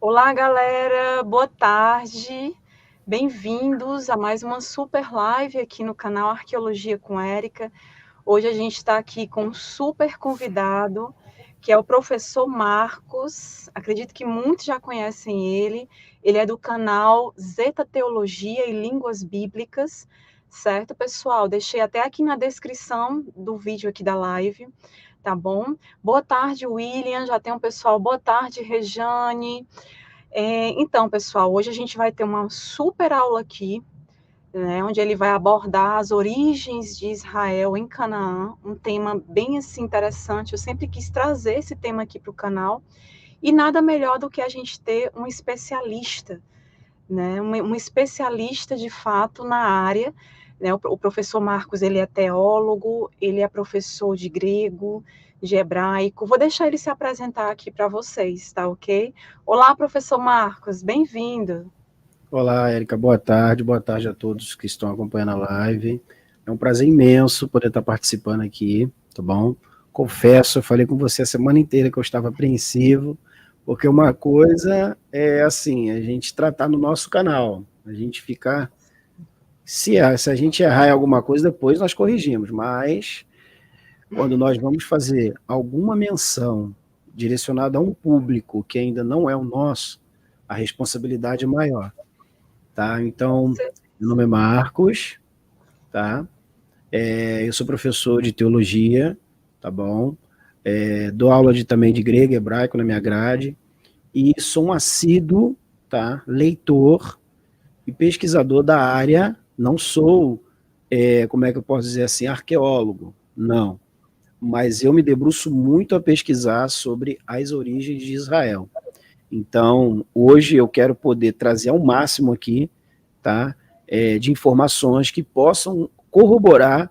Olá, galera, boa tarde. Bem-vindos a mais uma super live aqui no canal Arqueologia com Érica. Hoje a gente está aqui com um super convidado, que é o professor Marcos. Acredito que muitos já conhecem ele. Ele é do canal Zeta Teologia e Línguas Bíblicas, certo, pessoal? Deixei até aqui na descrição do vídeo aqui da live, tá bom? Boa tarde, William. Já tem um pessoal. Boa tarde, Rejane. Então, pessoal, hoje a gente vai ter uma super aula aqui, né, onde ele vai abordar as origens de Israel em Canaã, um tema bem assim, interessante. Eu sempre quis trazer esse tema aqui para o canal, e nada melhor do que a gente ter um especialista, né, um especialista de fato na área, né. O professor Marcos, ele é teólogo, ele é professor de grego, de hebraico. Vou deixar ele se apresentar aqui para vocês, tá ok? Olá, professor Marcos, bem-vindo. Olá, Érica, boa tarde a todos que estão acompanhando a live. É um prazer imenso poder estar participando aqui, tá bom? Confesso, eu falei com você a semana inteira que eu estava apreensivo, porque uma coisa é assim, a gente tratar no nosso canal, a gente ficar, se a gente errar em alguma coisa, depois nós corrigimos, mas quando nós vamos fazer alguma menção direcionada a um público que ainda não é o nosso, a responsabilidade é maior. Tá? Então, meu nome é Marcos, tá? Eu sou professor de teologia, tá bom? Dou aula também de grego e hebraico na minha grade, e sou um assíduo, tá? Leitor e pesquisador da área. Não sou, como é que eu posso dizer assim, arqueólogo, não. Mas eu me debruço muito a pesquisar sobre as origens de Israel. Então, hoje eu quero poder trazer ao máximo aqui, tá? De informações que possam corroborar,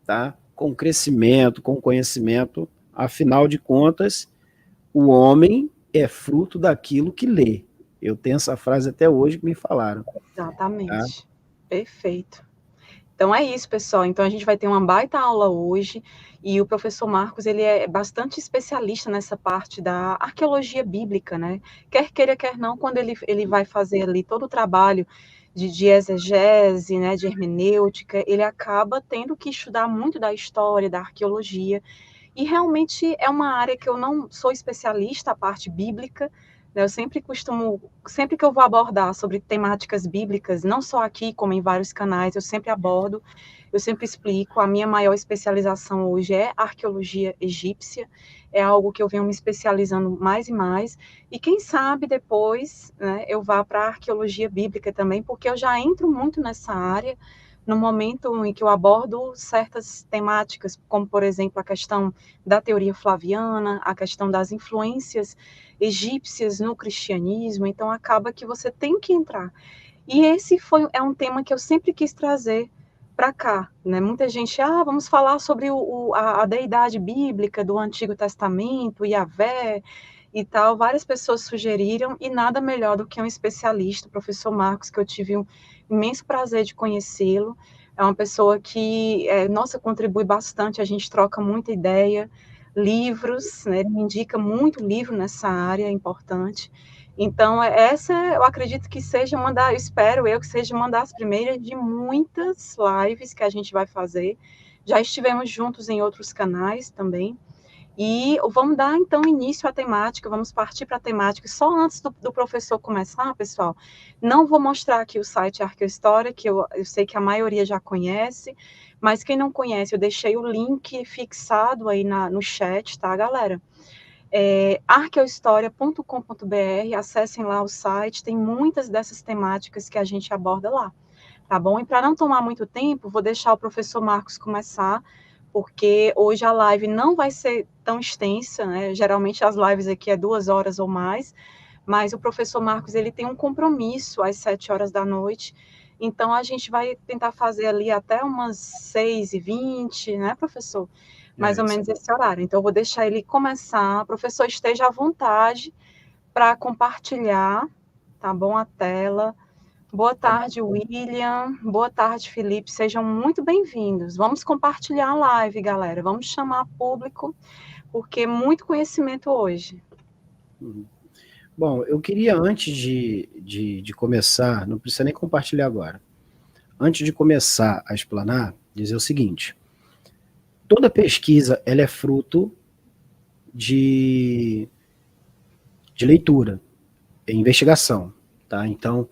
tá? Com o crescimento, com o conhecimento. Afinal de contas, o homem é fruto daquilo que lê. Eu tenho essa frase até hoje que me falaram. Tá? Exatamente. Perfeito. Então é isso, pessoal. Então a gente vai ter uma baita aula hoje, e o professor Marcos, ele é bastante especialista nessa parte da arqueologia bíblica, né? Quer queira, quer não, quando ele vai fazer ali todo o trabalho de exegese, né, de hermenêutica, ele acaba tendo que estudar muito da história, da arqueologia, e realmente é uma área que eu não sou especialista, a parte bíblica, né? Eu sempre costumo, sempre que eu vou abordar sobre temáticas bíblicas, não só aqui, como em vários canais, eu sempre abordo, eu sempre explico. A minha maior especialização hoje é arqueologia egípcia, é algo que eu venho me especializando mais e mais, e quem sabe depois, né, eu vá para a arqueologia bíblica também, porque eu já entro muito nessa área, no momento em que eu abordo certas temáticas, como, por exemplo, a questão da teoria flaviana, a questão das influências egípcias no cristianismo, então acaba que você tem que entrar. E esse é um tema que eu sempre quis trazer para cá, né? Muita gente, vamos falar sobre a deidade bíblica do Antigo Testamento, Yahvé e tal. Várias pessoas sugeriram, e nada melhor do que um especialista, o professor Marcos, que eu tive um imenso prazer de conhecê-lo. É uma pessoa que, nossa, contribui bastante, a gente troca muita ideia, livros, né? Ele me indica muito livro nessa área, é importante. Então, essa eu acredito que seja espero eu que seja uma das primeiras de muitas lives que a gente vai fazer. Já estivemos juntos em outros canais também. E vamos dar, então, início à temática, vamos partir para a temática. Só antes do professor começar, pessoal, não vou mostrar aqui o site Arqueohistória, que eu sei que a maioria já conhece, mas quem não conhece, eu deixei o link fixado aí no chat, tá, galera? Arqueohistoria.com.br, acessem lá o site, tem muitas dessas temáticas que a gente aborda lá, tá bom? E para não tomar muito tempo, vou deixar o professor Marcos começar, porque hoje a live não vai ser tão extensa, né? Geralmente as lives aqui é 2 horas ou mais, mas o professor Marcos, ele tem um compromisso às 7 horas da noite, então a gente vai tentar fazer ali até umas 6h20, né, professor? Mais ou Isso. menos esse horário. Então, eu vou deixar ele começar. Professor, esteja à vontade para compartilhar, tá bom, a tela. Boa Tá bom. tarde, William. Boa tarde, Felipe. Sejam muito bem-vindos. Vamos compartilhar a live, galera. Vamos chamar público, porque muito conhecimento hoje. Uhum. Bom, eu queria, antes de começar, não precisa nem compartilhar agora, antes de começar a explanar, dizer o seguinte: toda pesquisa ela é fruto de, de leitura, é investigação, tá? Então,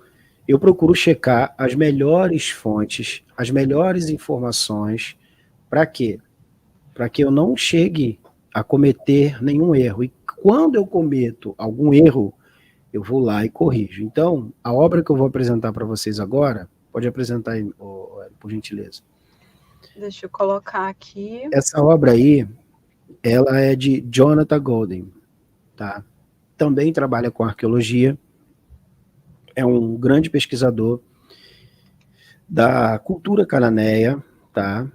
eu procuro checar as melhores fontes, as melhores informações, para quê? Para que eu não chegue a cometer nenhum erro. E quando eu cometo algum erro, eu vou lá e corrijo. Então, a obra que eu vou apresentar para vocês agora, pode apresentar aí, por gentileza. Deixa eu colocar aqui. Essa obra aí, ela é de Jonathan Golden, tá? Também trabalha com arqueologia, é um grande pesquisador da cultura cananeia, tá?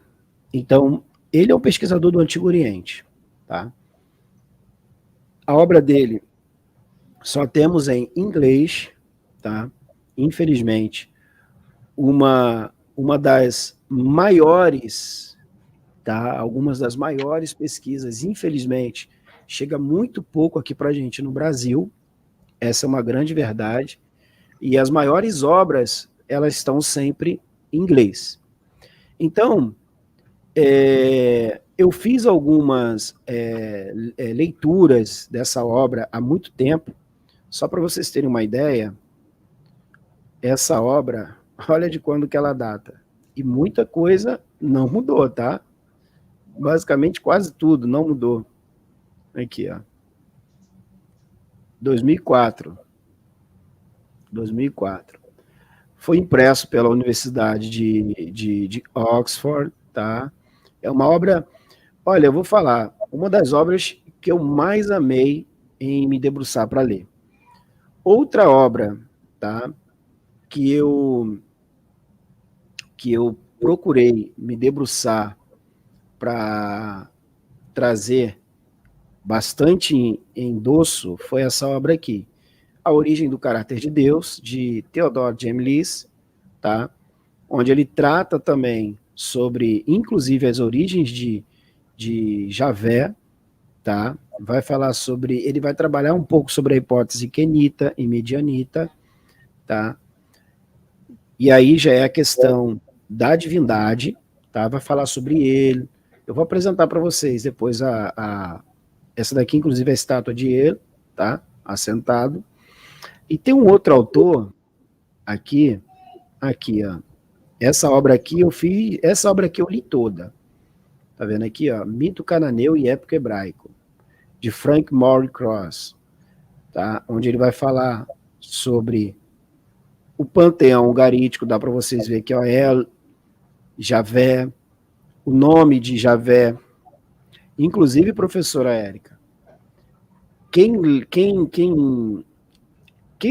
Então, ele é um pesquisador do Antigo Oriente, tá? A obra dele só temos em inglês, tá? Infelizmente, uma das maiores, tá? Algumas das maiores pesquisas, infelizmente, chega muito pouco aqui para a gente no Brasil, essa é uma grande verdade, e as maiores obras, elas estão sempre em inglês. Então, eu fiz algumas leituras dessa obra há muito tempo, só para vocês terem uma ideia, essa obra, olha de quando que ela data. E muita coisa não mudou, tá? Basicamente quase tudo não mudou. Aqui, ó. 2004. 2004. Foi impresso pela Universidade de Oxford, tá? É uma obra, olha, eu vou falar, uma das obras que eu mais amei em me debruçar para ler. Outra obra, tá? Que eu procurei me debruçar para trazer bastante endosso foi essa obra aqui, A Origem do Caráter de Deus, de Theodore James Lewis, tá? Onde ele trata também sobre, inclusive, as origens de Javé, tá? Vai falar sobre, ele vai trabalhar um pouco sobre a hipótese kenita e medianita, tá? E aí já é a questão da divindade, tá? Vai falar sobre ele. Eu vou apresentar para vocês depois essa daqui, inclusive, é a estátua de ele, tá? Assentado. E tem um outro autor aqui, ó. Essa obra aqui eu li toda. Tá vendo aqui, ó? Mito cananeu e épico hebraico, de Frank Moore Cross, tá? Onde ele vai falar sobre o panteão garítico, dá para vocês verem que é El, Javé, o nome de Javé. Inclusive, professora Érica, quem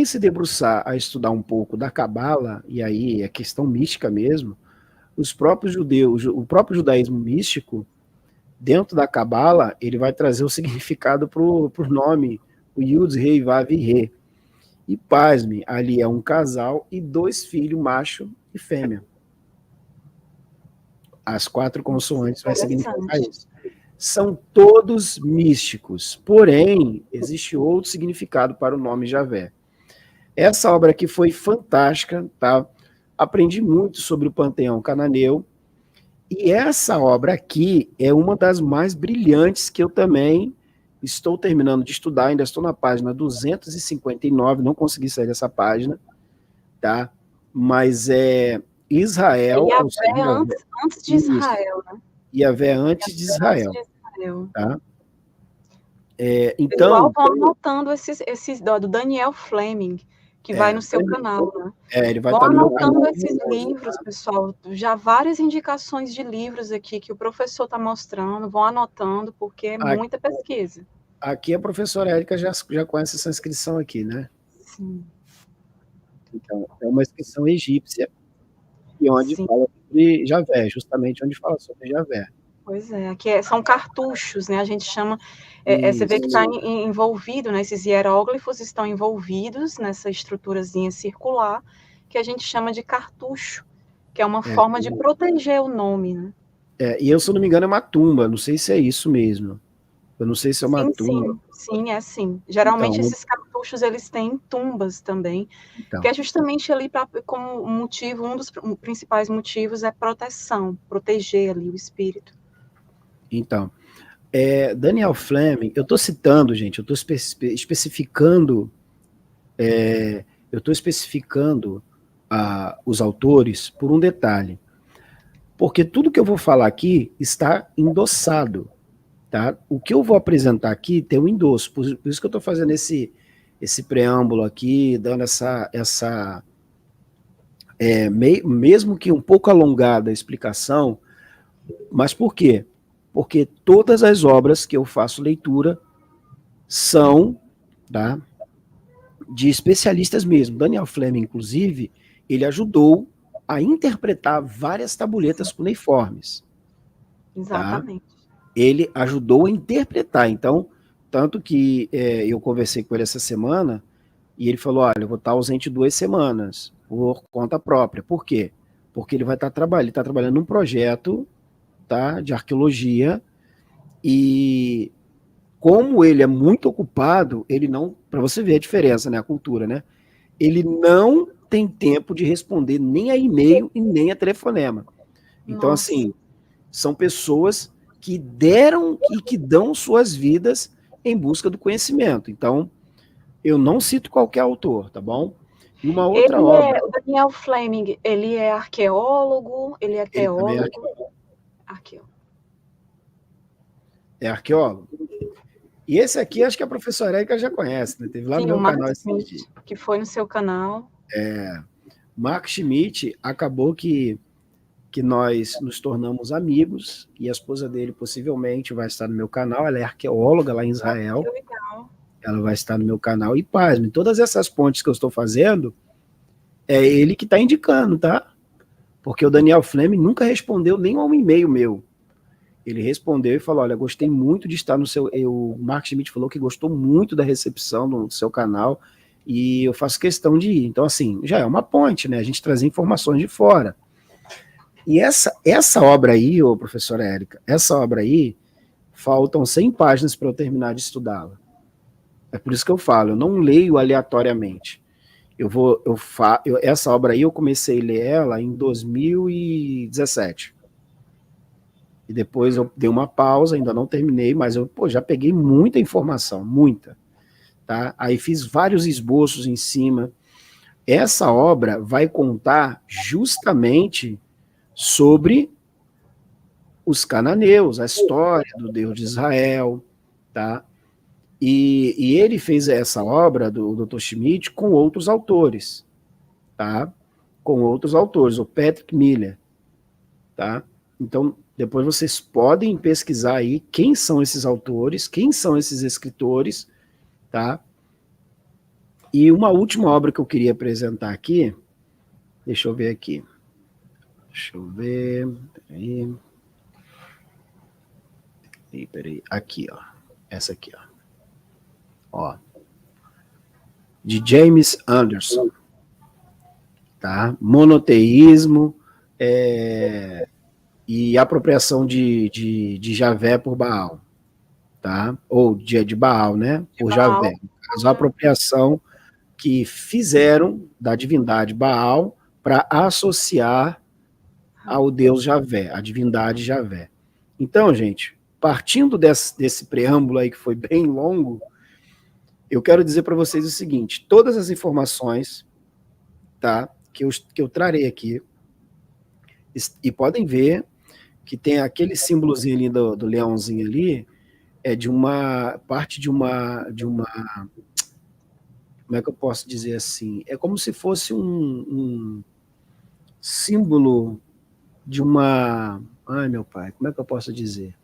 se debruçar a estudar um pouco da Cabala, e aí é questão mística mesmo, os próprios judeus, o próprio judaísmo místico, dentro da Cabala, ele vai trazer o significado para o nome, o Yud, Rei, Vav e Rê. E pasme, ali é um casal e 2 filhos, macho e fêmea. As 4 consoantes vai significar isso. São todos místicos, porém, existe outro significado para o nome Javé. Essa obra aqui foi fantástica, tá? Aprendi muito sobre o panteão cananeu, e essa obra aqui é uma das mais brilhantes que eu também estou terminando de estudar, ainda estou na página 259, não consegui sair dessa página, tá? Mas é Israel... Yavé antes de Israel, né? Yavé antes de Israel. Tá? Então... Pessoal, vão anotando esses do Daniel Fleming, que vai no seu canal, né? Ele vai vão estar no meu anotando canal. Esses livros, pessoal, já várias indicações de livros aqui que o professor está mostrando, vão anotando, porque é muita pesquisa. Aqui a professora Érica já conhece essa inscrição aqui, né? Sim. Então, é uma inscrição egípcia, e onde fala sobre Javé, justamente onde fala sobre Javé. Pois é, aqui são cartuchos, né? A gente chama, você vê que está envolvido, né? Esses hieróglifos estão envolvidos nessa estruturazinha circular, que a gente chama de cartucho, que é uma forma de proteger o nome, né? E eu, se eu não me engano, é uma tumba, não sei se é isso mesmo. Eu não sei se é uma tumba. Sim, é sim. Geralmente então, esses cartuchos, eles têm tumbas também, Então, que é justamente ali como motivo, um dos principais motivos é proteção, proteger ali o espírito. então Daniel Fleming, eu estou citando, gente, eu estou especificando, os autores por um detalhe, porque tudo que eu vou falar aqui está endossado, tá? O que eu vou apresentar aqui tem um endosso, por isso que eu estou fazendo esse preâmbulo aqui, dando mesmo que um pouco alongada a explicação, mas por quê? Porque todas as obras que eu faço leitura são, tá, de especialistas mesmo. Daniel Fleming, inclusive, ele ajudou a interpretar várias tabuletas cuneiformes. Exatamente. Tá? Ele ajudou a interpretar. Então, tanto que eu conversei com ele essa semana e ele falou, olha, eu vou estar ausente 2 semanas por conta própria. Por quê? Porque ele vai estar trabalhando num projeto, tá, de arqueologia, e como ele é muito ocupado, ele não, para você ver a diferença, né, a cultura, né? Ele não tem tempo de responder nem a e-mail e nem a telefonema. Então, Nossa. assim, são pessoas que deram e que dão suas vidas em busca do conhecimento. Então, eu não cito qualquer autor, tá bom? E uma outra obra... O Daniel Fleming, ele é arqueólogo, ele é teólogo? Ele também é arqueólogo. É arqueólogo. E esse aqui, acho que a professora Érica já conhece, né? Teve lá no meu canal esse dia. Que foi no seu canal. Mark Schmidt, acabou que nós nos tornamos amigos, e a esposa dele possivelmente vai estar no meu canal, ela é arqueóloga lá em Israel. Que legal. Ela vai estar no meu canal, e pasme, todas essas pontes que eu estou fazendo, é ele que está indicando, tá? Porque o Daniel Fleming nunca respondeu nem a um e-mail meu. Ele respondeu e falou, olha, gostei muito de estar no seu... O Mark Schmidt falou que gostou muito da recepção do seu canal, e eu faço questão de ir. Então, assim, já é uma ponte, né? A gente trazer informações de fora. E essa obra aí, ô professora Érica, essa obra aí, faltam 100 páginas para eu terminar de estudá-la. É por isso que eu falo, eu não leio aleatoriamente. Essa obra aí, eu comecei a ler ela em 2017. E depois eu dei uma pausa, ainda não terminei, mas eu já peguei muita informação, muita. Tá? Aí fiz vários esboços em cima. Essa obra vai contar justamente sobre os cananeus, a história do Deus de Israel, tá? E ele fez essa obra do Dr. Schmidt com outros autores, tá? Com outros autores, o Patrick Miller, tá? Então, depois vocês podem pesquisar aí quem são esses autores, quem são esses escritores, tá? E uma última obra que eu queria apresentar aqui, deixa eu ver aqui. Deixa eu ver, peraí, aqui, ó, essa aqui, ó, de James Anderson, tá? Monoteísmo e apropriação de Javé por Baal, tá? Ou de Baal, né? Por Javé. A apropriação que fizeram da divindade Baal para associar ao Deus Javé, a divindade Javé. Então, gente, partindo desse preâmbulo aí que foi bem longo, eu quero dizer para vocês o seguinte, todas as informações, tá, que eu trarei aqui, e podem ver que tem aquele símbolozinho ali do leãozinho ali, é de uma parte de uma, como é que eu posso dizer assim, é como se fosse um símbolo de uma, ai meu pai, como é que eu posso dizer?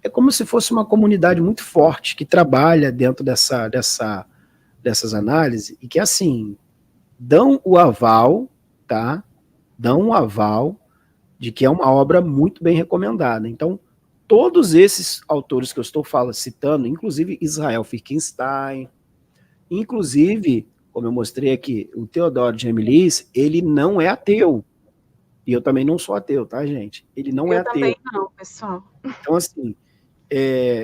É como se fosse uma comunidade muito forte que trabalha dentro dessas análises e que, assim, dão o aval, tá? Dão um aval de que é uma obra muito bem recomendada. Então, todos esses autores que eu estou citando, inclusive Israel Firkenstein, inclusive, como eu mostrei aqui, o Theodore Gemmelis, ele não é ateu. E eu também não sou ateu, tá, gente? Ele não é ateu. Eu também não, pessoal. Então, assim,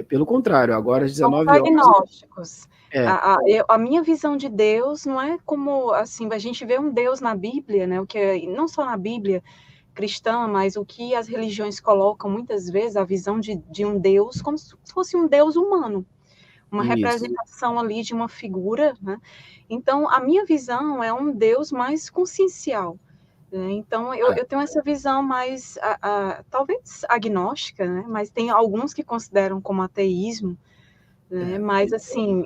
Pelo contrário, agora às Somos 19 horas... agnósticos. É, A minha visão de Deus não é como, assim, a gente vê um Deus na Bíblia, né, o que não só na Bíblia cristã, mas o que as religiões colocam muitas vezes, a visão de um Deus como se fosse um Deus humano, uma isso, representação ali de uma figura, né? Então, a minha visão é um Deus mais consciencial, né? Então, eu tenho essa visão mais, talvez agnóstica, né? Mas tem alguns que consideram como ateísmo, né? Mas, assim,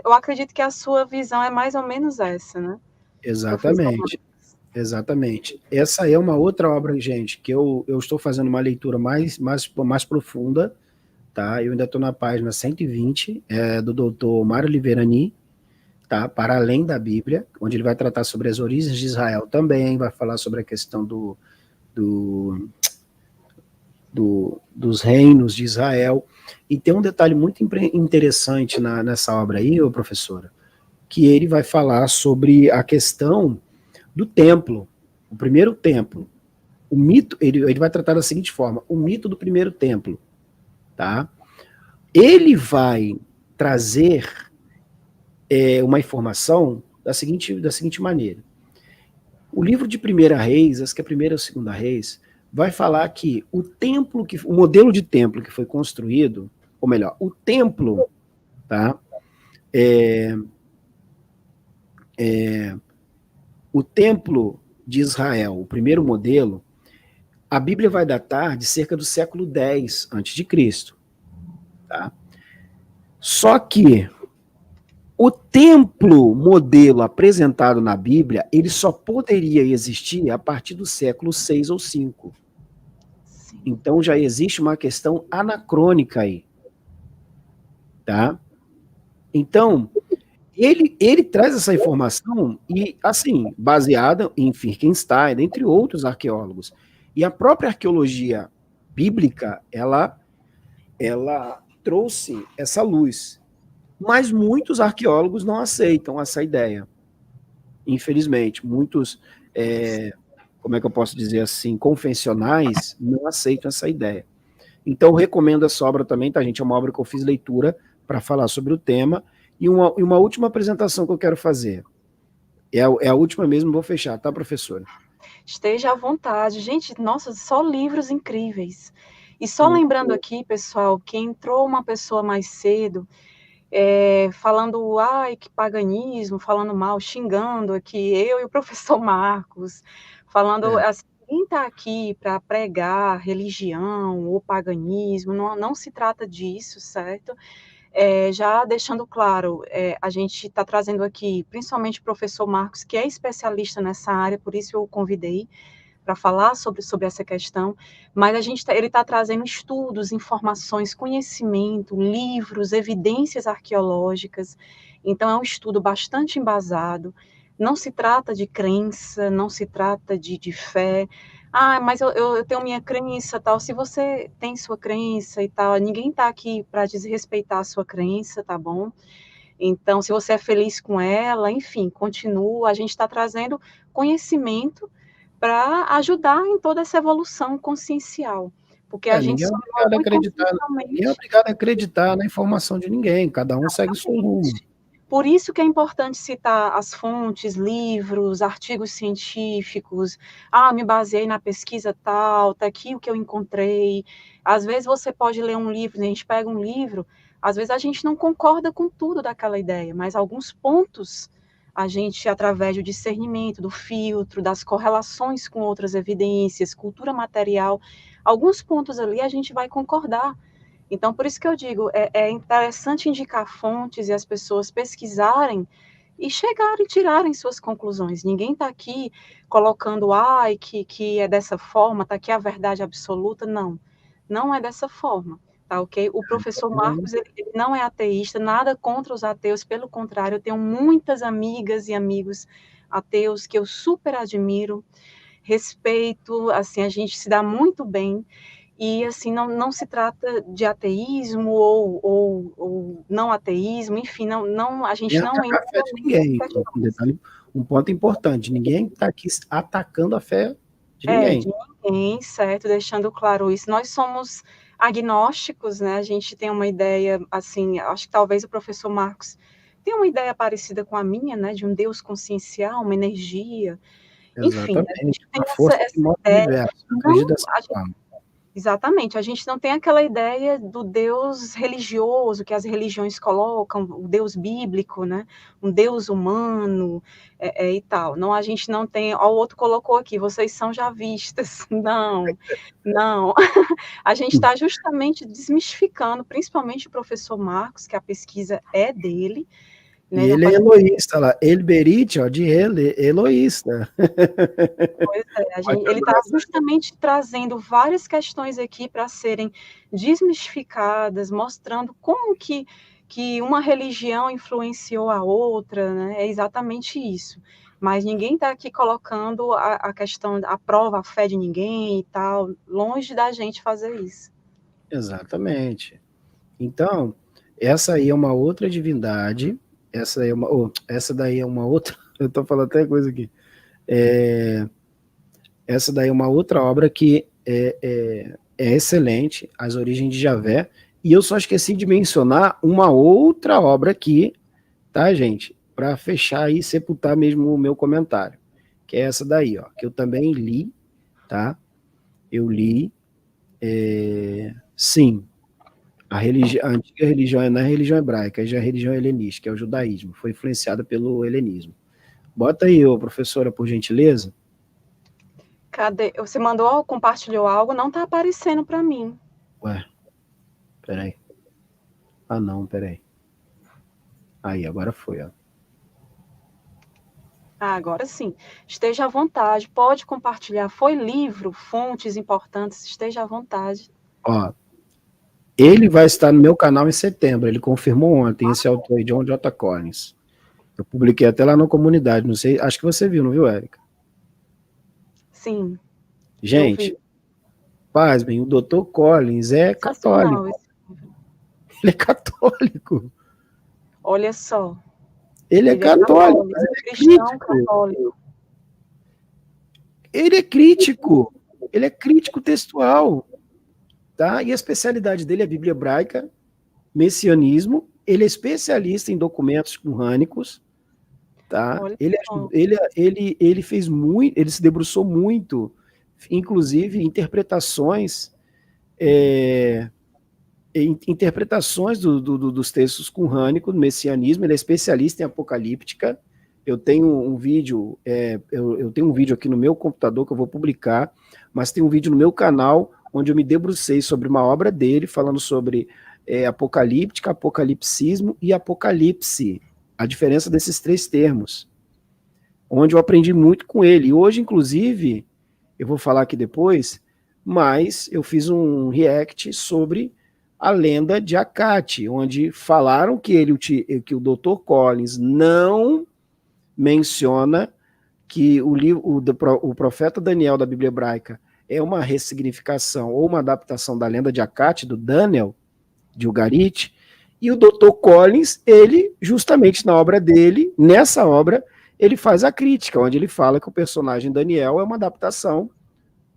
eu acredito que a sua visão é mais ou menos essa, né? Professor exatamente. Marcos. Exatamente. Essa é uma outra obra, gente, que eu estou fazendo uma leitura mais profunda, tá? Eu ainda estou na página 120, do doutor Mário Liverani, tá? Para além da Bíblia, onde ele vai tratar sobre as origens de Israel também, vai falar sobre a questão do, dos reinos de Israel. E tem um detalhe muito interessante nessa obra aí, ô professora, que ele vai falar sobre a questão do templo, o primeiro templo. O mito, ele vai tratar da seguinte forma: o mito do primeiro templo, tá? Ele vai trazer uma informação da seguinte maneira. O livro de Primeira Reis, acho que é Primeira ou Segunda Reis, vai falar que o modelo de templo que foi construído, ou melhor, o templo, tá? O templo de Israel, o primeiro modelo, a Bíblia vai datar de cerca do século X a.C., tá? Só que o templo modelo apresentado na Bíblia, ele só poderia existir a partir do século 6 ou 5. Então já existe uma questão anacrônica aí, tá? Então, ele traz essa informação e, assim, baseada em Wittgenstein, entre outros arqueólogos. E a própria arqueologia bíblica, ela trouxe essa luz. Mas muitos arqueólogos não aceitam essa ideia. Infelizmente, muitos, como é que eu posso dizer assim, convencionais, não aceitam essa ideia. Então, eu recomendo essa obra também, tá, gente? É uma obra que eu fiz leitura para falar sobre o tema. E uma última apresentação que eu quero fazer. É a última mesmo, vou fechar, tá, professora? Esteja à vontade. Gente, nossa, só livros incríveis. E só lembrando aqui, pessoal, que entrou uma pessoa mais cedo, falando, ai, que paganismo, falando mal, xingando aqui, eu e o professor Marcos, falando assim, quem está aqui para pregar religião ou paganismo, não se trata disso, certo? Já deixando claro, a gente está trazendo aqui, principalmente o professor Marcos, que é especialista nessa área, por isso eu o convidei para falar sobre essa questão, mas ele está trazendo estudos, informações, conhecimento, livros, evidências arqueológicas, então é um estudo bastante embasado, não se trata de crença, não se trata de fé, mas eu tenho minha crença, tal, se você tem sua crença e tal, ninguém está aqui para desrespeitar a sua crença, tá bom? Então, se você é feliz com ela, enfim, continua, a gente está trazendo conhecimento para ajudar em toda essa evolução consciencial, porque a gente Ninguém é só obrigado a evolui acreditar, ninguém é consciencialmente. obrigado a acreditar na informação de ninguém, cada um segue o seu rumo. Por isso que é importante citar as fontes, livros, artigos científicos. Me baseei na pesquisa tal, tá aqui o que eu encontrei. Às vezes você pode ler um livro, a gente pega um livro, às vezes a gente não concorda com tudo daquela ideia, mas alguns pontos a gente, através do discernimento, do filtro, das correlações com outras evidências, cultura material, alguns pontos ali a gente vai concordar. Então, por isso que eu digo, é interessante indicar fontes e as pessoas pesquisarem e chegarem, tirarem suas conclusões. Ninguém está aqui colocando, que é dessa forma, está aqui a verdade absoluta. Não, não é dessa forma, tá ok? O professor Marcos, ele não é ateísta, nada contra os ateus, pelo contrário, eu tenho muitas amigas e amigos ateus que eu super admiro, respeito, assim, a gente se dá muito bem, e, assim, não se trata de ateísmo ou não ateísmo, enfim, a Nem gente não atacar a fé entra de nessas ninguém. Um questões. detalhe, um ponto importante: ninguém está aqui atacando a fé de De ninguém. ninguém, certo, deixando claro isso. Nós somos agnósticos, né? A gente tem uma ideia, assim, acho que talvez o professor Marcos tenha uma ideia parecida com a minha, né? De um Deus consciencial, uma energia. Enfim, a Exatamente. gente tem A força que essa move o ideia. universo. Eu Não, acredito dessa forma. exatamente, a gente não tem aquela ideia do Deus religioso que as religiões colocam, o Deus bíblico, né? Um Deus humano e tal. Não, a gente não tem. Ó, o outro colocou aqui, vocês são javistas. Não, não. A gente está justamente desmistificando, principalmente o professor Marcos, que a pesquisa é dele. E Né? ele é eloísta lá. Elberite, ó, de ele, eloísta. Pois é, ele está justamente trazendo várias questões aqui para serem desmistificadas, mostrando como que uma religião influenciou a outra, né? É exatamente isso. Mas ninguém está aqui colocando a questão, a prova, a fé de ninguém e tal, longe da gente fazer isso. Exatamente. Então, essa aí é uma outra divindade, essa daí é uma outra, eu estou falando até coisa aqui, essa daí é uma outra obra que é excelente, As Origens de Javé, e eu só esqueci de mencionar uma outra obra aqui, tá, gente? Para fechar e sepultar mesmo o meu comentário, que é essa daí, ó, que eu também li, tá? Eu li, sim, a antiga religião não é a religião hebraica, é já a religião helenística, que é o judaísmo, foi influenciada pelo helenismo. Bota aí, ô, professora, por gentileza. Cadê? Você mandou, compartilhou algo, não está aparecendo para mim. Ué, peraí. Ah, não, peraí. Aí, agora foi, ó. Agora sim. Esteja à vontade, pode compartilhar. Foi livro, fontes importantes, esteja à vontade. Ó, ele vai estar no meu canal em setembro, ele confirmou ontem, esse autor aí, John J. Collins. Eu publiquei até lá na comunidade, não sei, acho que você viu, não viu, Érica? Sim. Gente, pasmem, o Dr. Collins é católico. Ele é católico. Olha só. Ele é católico, ele é cristão católico. Ele é crítico. Ele é crítico textual. Tá? E a especialidade dele é a Bíblia hebraica, messianismo. Ele é especialista em documentos qurânicos. Tá? Ele fez muito, ele se debruçou muito, inclusive interpretações dos textos qurânicos, do messianismo. Ele é especialista em apocalíptica. Eu tenho um vídeo, eu tenho um vídeo aqui no meu computador que eu vou publicar, mas tem um vídeo no meu canal onde eu me debrucei sobre uma obra dele, falando sobre apocalíptica, apocalipsismo e apocalipse, a diferença desses três termos, onde eu aprendi muito com ele. E hoje, inclusive, eu vou falar aqui depois, mas eu fiz um react sobre a lenda de Acate, onde falaram que o Dr. Collins não menciona que o profeta Daniel da Bíblia hebraica é uma ressignificação ou uma adaptação da lenda de Acate, do Daniel, de Ugarit, e o Dr. Collins, ele, justamente na obra dele, nessa obra, ele faz a crítica, onde ele fala que o personagem Daniel é uma adaptação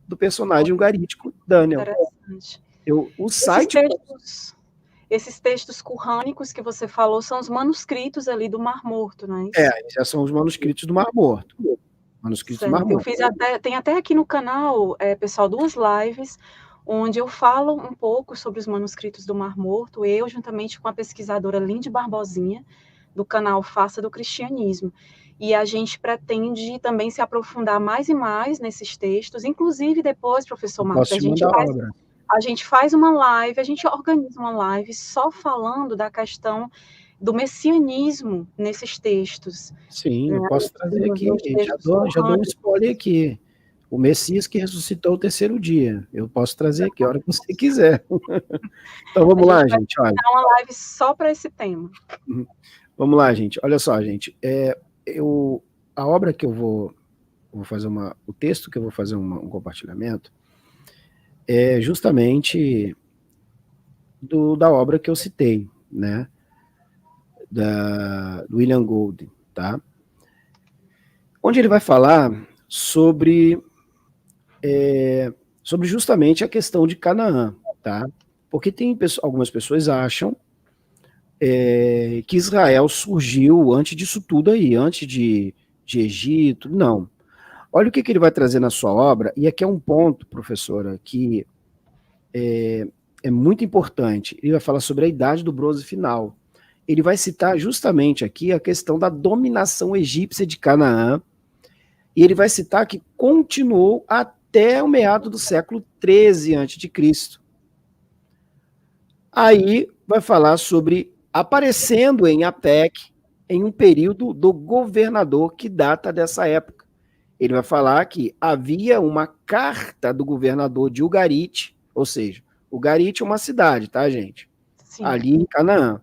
do personagem ugarítico Daniel. Interessante. O site... Esses textos qurânicos que você falou são os manuscritos ali do Mar Morto, não é isso? Já são os manuscritos do Mar Morto. Manuscritos do Mar Morto. Tem até aqui no canal, pessoal, 2 lives, onde eu falo um pouco sobre os manuscritos do Mar Morto, eu juntamente com a pesquisadora Lindy Barbosinha, do canal Faça do Cristianismo. E a gente pretende também se aprofundar mais e mais nesses textos, inclusive depois, professor Marcos, a gente faz uma live, a gente organiza uma live só falando da questão do messianismo nesses textos. Sim, eu posso trazer aqui, já dou um spoiler aqui. O Messias que ressuscitou o 3º dia. Eu posso trazer aqui a hora que você quiser. Então vamos lá, gente. Olha. Uma live só para esse tema. Vamos lá, gente. Olha só, gente. A obra que eu vou fazer o texto que eu vou fazer um compartilhamento é justamente da obra que eu citei, né? Do William Golding, tá? Onde ele vai falar sobre justamente a questão de Canaã, tá? Porque algumas pessoas acham que Israel surgiu antes disso tudo aí, antes de Egito. Não. Olha o que ele vai trazer na sua obra, e aqui é um ponto, professora, que é muito importante. Ele vai falar sobre a Idade do Bronze Final. Ele vai citar justamente aqui a questão da dominação egípcia de Canaã, e ele vai citar que continuou até o meado do século 13 a.C. Aí vai falar sobre aparecendo em Apec em um período do governador que data dessa época. Ele vai falar que havia uma carta do governador de Ugarit, ou seja, Ugarit é uma cidade, tá, gente? Sim. Ali em Canaã,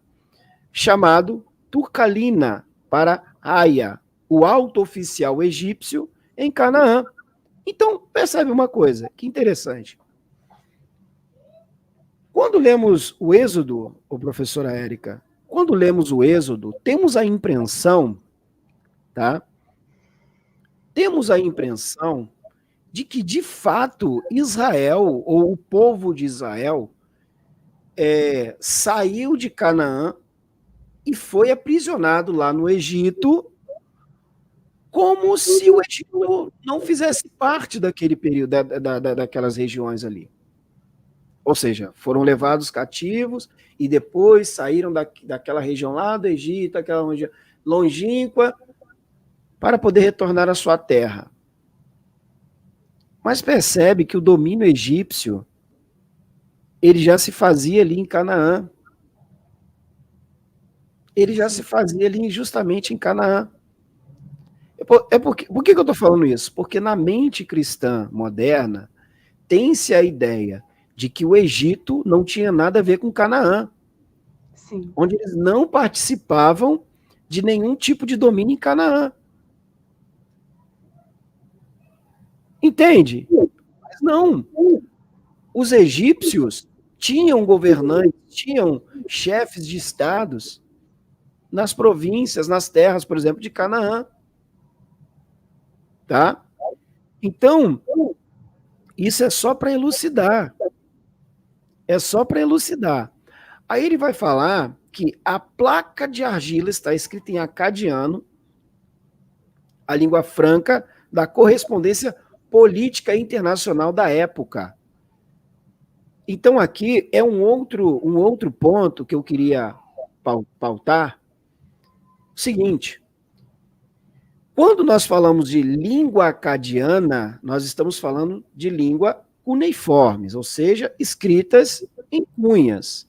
chamado Turcalina para Aia, o alto oficial egípcio em Canaã. Então, percebe uma coisa, que interessante. Quando lemos o Êxodo, professora Érica, quando lemos o Êxodo, temos a impressão, tá? Temos a impressão de que, de fato, Israel, ou o povo de Israel, saiu de Canaã e foi aprisionado lá no Egito, como se o Egito não fizesse parte daquele período, daquelas regiões ali. Ou seja, foram levados cativos e depois saíram daquela região lá do Egito, aquela região longínqua, para poder retornar à sua terra. Mas percebe que o domínio egípcio, ele já se fazia ali em Canaã. Ele já se fazia ali justamente em Canaã. Por que eu estou falando isso? Porque na mente cristã moderna, tem-se a ideia de que o Egito não tinha nada a ver com Canaã. Sim. Onde eles não participavam de nenhum tipo de domínio em Canaã. Entende? Mas não. Os egípcios tinham governantes, tinham chefes de estados nas províncias, nas terras, por exemplo, de Canaã. Tá? Então, isso é só para elucidar. É só para elucidar. Aí ele vai falar que a placa de argila está escrita em acadiano, a língua franca da correspondência política internacional da época. Então aqui é um outro ponto que eu queria pautar. O seguinte, quando nós falamos de língua acadiana, nós estamos falando de língua cuneiformes, ou seja, escritas em cunhas,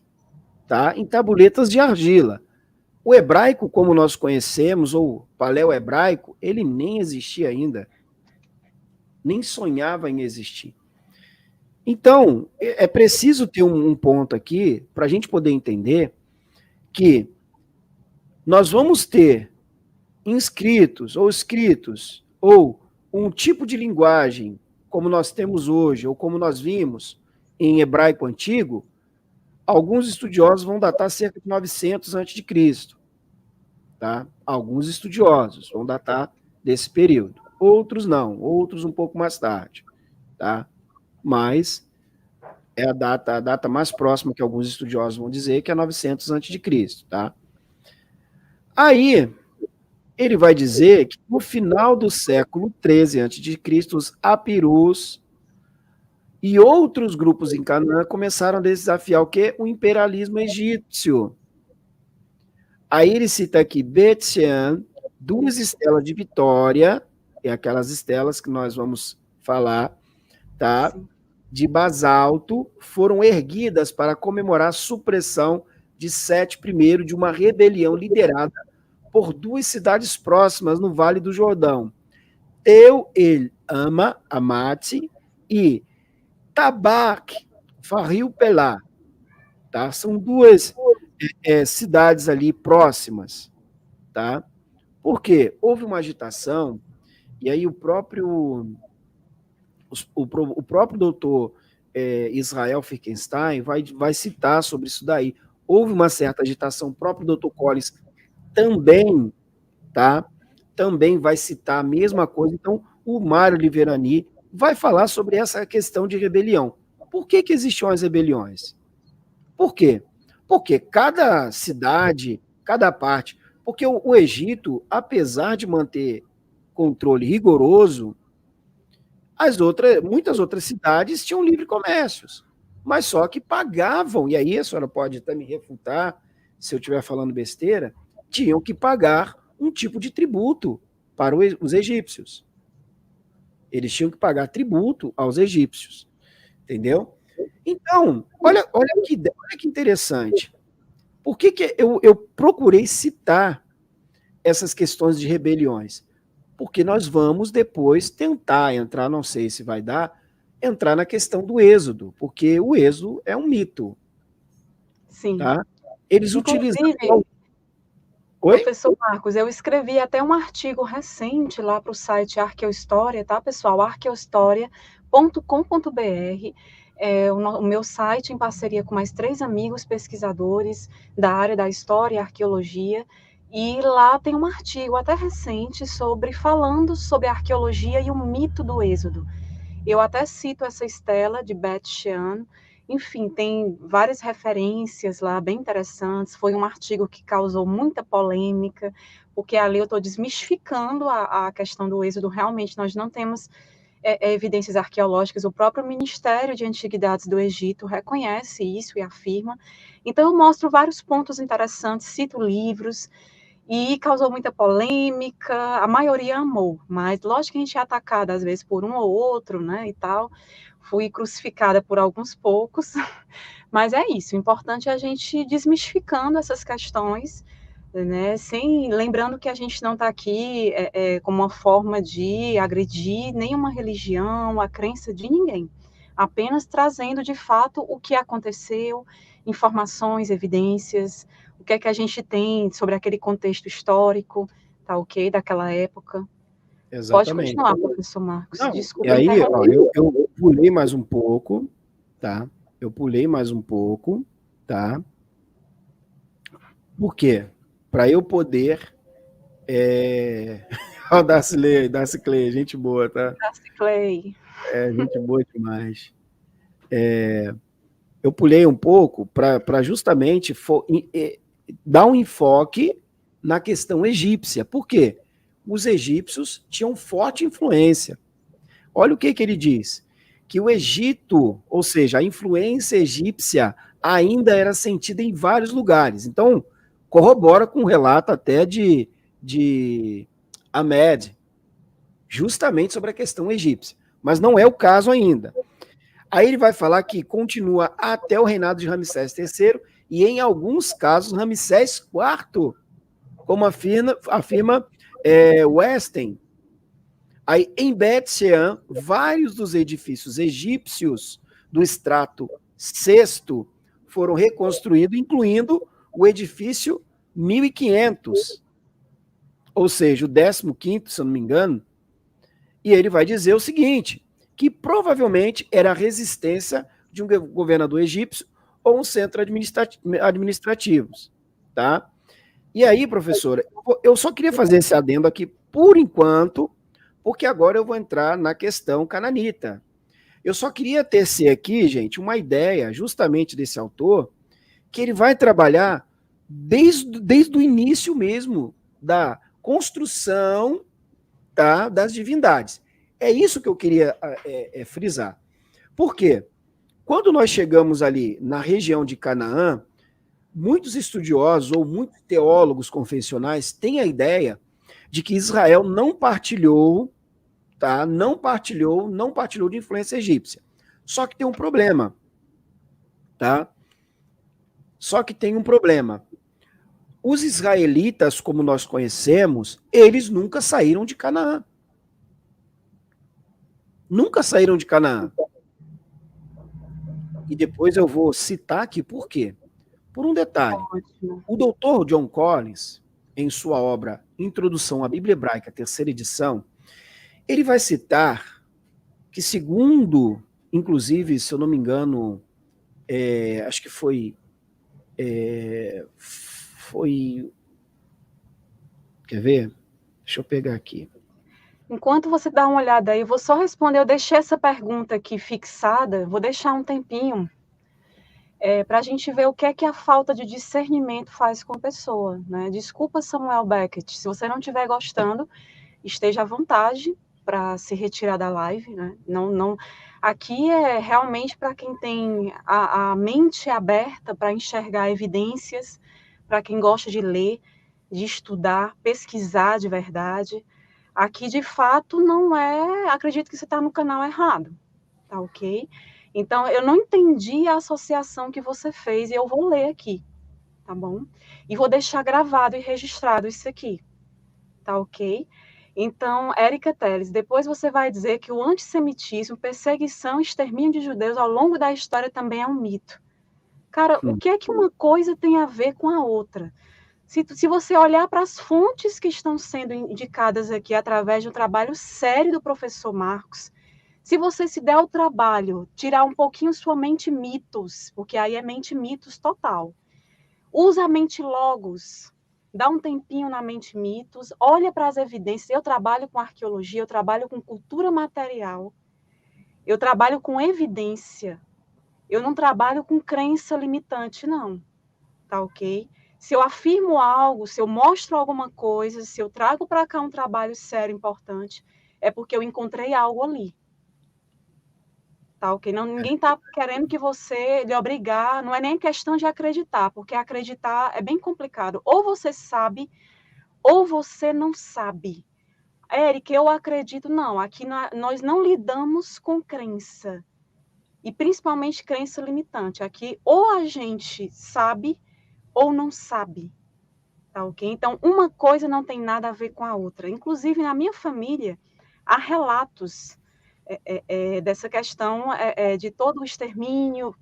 tá? Em tabuletas de argila. O hebraico, como nós conhecemos, ou paleo-hebraico, ele nem existia ainda. Nem sonhava em existir. Então, é preciso ter um ponto aqui para a gente poder entender que nós vamos ter inscritos ou escritos ou um tipo de linguagem como nós temos hoje ou como nós vimos em hebraico antigo, alguns estudiosos vão datar cerca de 900 a.C., tá? Alguns estudiosos vão datar desse período. Outros não, outros um pouco mais tarde, tá? Mas é a data mais próxima que alguns estudiosos vão dizer, que é 900 a.C., tá? Aí, ele vai dizer que no final do século 13 a.C., os apirus e outros grupos em Canaã começaram a desafiar o quê? O imperialismo egípcio. Aí ele cita aqui Bet-Shean, 2 estelas de Vitória, é aquelas estelas que nós vamos falar, tá? Sim. De basalto, foram erguidas para comemorar a supressão de Sete I de uma rebelião liderada por 2 cidades próximas no Vale do Jordão, El-Ama, Amate, e Tabak, Farril Pelá. Tá? São 2 cidades ali próximas. Tá? Por quê? Houve uma agitação, e aí o próprio doutor Israel Finkelstein vai citar sobre isso daí. Houve uma certa agitação, o próprio doutor Collins também, tá? Também vai citar a mesma coisa. Então, o Mário Liverani vai falar sobre essa questão de rebelião. Por que existiam as rebeliões? Por quê? Porque cada cidade, cada parte, porque o Egito, apesar de manter controle rigoroso, muitas outras cidades tinham livre comércios, mas só que pagavam, e aí a senhora pode até me refutar se eu estiver falando besteira, tinham que pagar um tipo de tributo para os egípcios. Eles tinham que pagar tributo aos egípcios, entendeu? Então, olha que interessante. Por que eu procurei citar essas questões de rebeliões? Porque nós vamos depois tentar entrar, não sei se vai dar, entrar na questão do êxodo, porque o êxodo é um mito. Sim. Tá? Eles Inclusive, utilizam... professor Marcos, eu escrevi até um artigo recente lá para o site Arqueohistória, tá, pessoal? arqueohistoria.com.br. O meu site, em parceria com mais 3 amigos pesquisadores da área da história e arqueologia, e lá tem um artigo até recente falando sobre a arqueologia e o mito do êxodo. Eu até cito essa estela de Beth Shean. Enfim, tem várias referências lá bem interessantes. Foi um artigo que causou muita polêmica, porque ali eu estou desmistificando a questão do êxodo. Realmente, nós não temos evidências arqueológicas. O próprio Ministério de Antiguidades do Egito reconhece isso e afirma. Então, eu mostro vários pontos interessantes, cito livros, e causou muita polêmica. A maioria amou, mas lógico que a gente é atacada às vezes por um ou outro, né, e tal. Fui crucificada por alguns poucos, mas é isso. O importante é a gente ir desmistificando essas questões, né? Lembrando que a gente não está aqui como uma forma de agredir nenhuma religião, a crença de ninguém. Apenas trazendo de fato o que aconteceu, informações, evidências, o que é que a gente tem sobre aquele contexto histórico, tá ok, daquela época. Pode Exatamente. continuar, professor Marcos. Não, Desculpa e aí, ó, interromper. eu pulei mais um pouco, tá? Eu pulei mais um pouco, tá? Por quê? Para eu poder... Ó, Darcy Clay, gente boa, tá? Darcy Clay. Gente boa demais. Eu pulei um pouco para justamente dar um enfoque na questão egípcia. Por quê? Os egípcios tinham forte influência. Olha o que ele diz. Que o Egito, ou seja, a influência egípcia ainda era sentida em vários lugares. Então, corrobora com o relato até de Ahmed, justamente sobre a questão egípcia. Mas não é o caso ainda. Aí ele vai falar que continua até o reinado de Ramsés III e, em alguns casos, Ramsés IV, como afirma Westen. Aí, em Bet Shean, vários dos edifícios egípcios do estrato VI foram reconstruídos, incluindo o edifício 1500, ou seja, o 15º, se eu não me engano. E ele vai dizer o seguinte, que provavelmente era a resistência de um governador egípcio ou um centro administrativo, tá? E aí, professora, eu só queria fazer esse adendo aqui por enquanto, porque agora eu vou entrar na questão cananita. Eu só queria tecer aqui, gente, uma ideia justamente desse autor, que ele vai trabalhar desde o início mesmo da construção, tá, das divindades. É isso que eu queria frisar. Por quê? Quando nós chegamos ali na região de Canaã, muitos estudiosos ou muitos teólogos confessionais têm a ideia de que Israel não partilhou, tá? Não partilhou de influência egípcia. Só que tem um problema, tá? Só que tem um problema. Os israelitas, como nós conhecemos, eles nunca saíram de Canaã. Nunca saíram de Canaã. E depois eu vou citar aqui por quê. Por um detalhe. O doutor John Collins, em sua obra Introdução à Bíblia Hebraica, terceira edição, ele vai citar que, segundo, inclusive, se eu não me engano, acho que foi... Quer ver? Deixa eu pegar aqui. Enquanto você dá uma olhada aí, eu vou só responder. Eu deixei essa pergunta aqui fixada, vou deixar um tempinho. para a gente ver o que é que a falta de discernimento faz com a pessoa, né? Desculpa, Samuel Beckett, se você não estiver gostando, esteja à vontade para se retirar da live, né? Não, aqui é realmente para quem tem a mente aberta para enxergar evidências, para quem gosta de ler, de estudar, pesquisar de verdade. Aqui, de fato, não é. Acredito que você está no canal errado, tá ok? Então, eu não entendi a associação que você fez e eu vou ler aqui, tá bom? E vou deixar gravado e registrado isso aqui, tá ok? Então, Érica Telles, depois você vai dizer que o antissemitismo, perseguição e extermínio de judeus ao longo da história também é um mito. Cara, o que é que uma coisa tem a ver com a outra? Se você olhar para as fontes que estão sendo indicadas aqui através de um trabalho sério do professor Marcos, se você se der o trabalho, tirar um pouquinho sua mente mitos, porque aí é mente mitos total. Usa a mente logos, dá um tempinho na mente mitos, olha para as evidências. Eu trabalho com arqueologia, eu trabalho com cultura material, eu trabalho com evidência. Eu não trabalho com crença limitante, não. Tá ok? Se eu afirmo algo, se eu mostro alguma coisa, se eu trago para cá um trabalho sério, importante, é porque eu encontrei algo ali. Tá ok? Não, ninguém está querendo que você lhe obrigar, não é nem questão de acreditar, porque acreditar é bem complicado. Ou você sabe, ou você não sabe. Érica, eu acredito, não, aqui nós não lidamos com crença, e principalmente crença limitante. Aqui, ou a gente sabe, ou não sabe. Tá ok? Então, uma coisa não tem nada a ver com a outra. Inclusive, na minha família, há relatos dessa questão de todo o extermínio,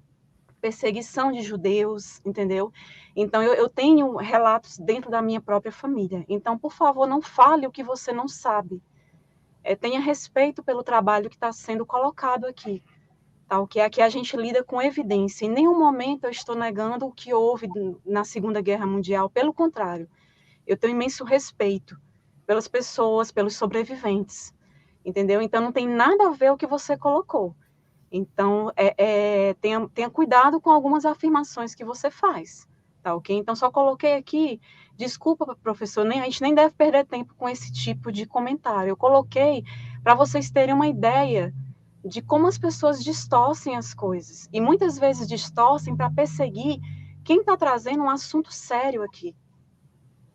perseguição de judeus, entendeu? Então, eu tenho relatos dentro da minha própria família. Então, por favor, não fale o que você não sabe. Tenha respeito pelo trabalho que está sendo colocado aqui. Tá, ok? Aqui a gente lida com evidência. Em nenhum momento eu estou negando o que houve na Segunda Guerra Mundial. Pelo contrário, eu tenho imenso respeito pelas pessoas, pelos sobreviventes, entendeu? Então, não tem nada a ver o que você colocou. Então, tenha cuidado com algumas afirmações que você faz, tá ok? Então, só coloquei aqui, desculpa, professor, a gente nem deve perder tempo com esse tipo de comentário. Eu coloquei para vocês terem uma ideia de como as pessoas distorcem as coisas. E muitas vezes distorcem para perseguir quem está trazendo um assunto sério aqui.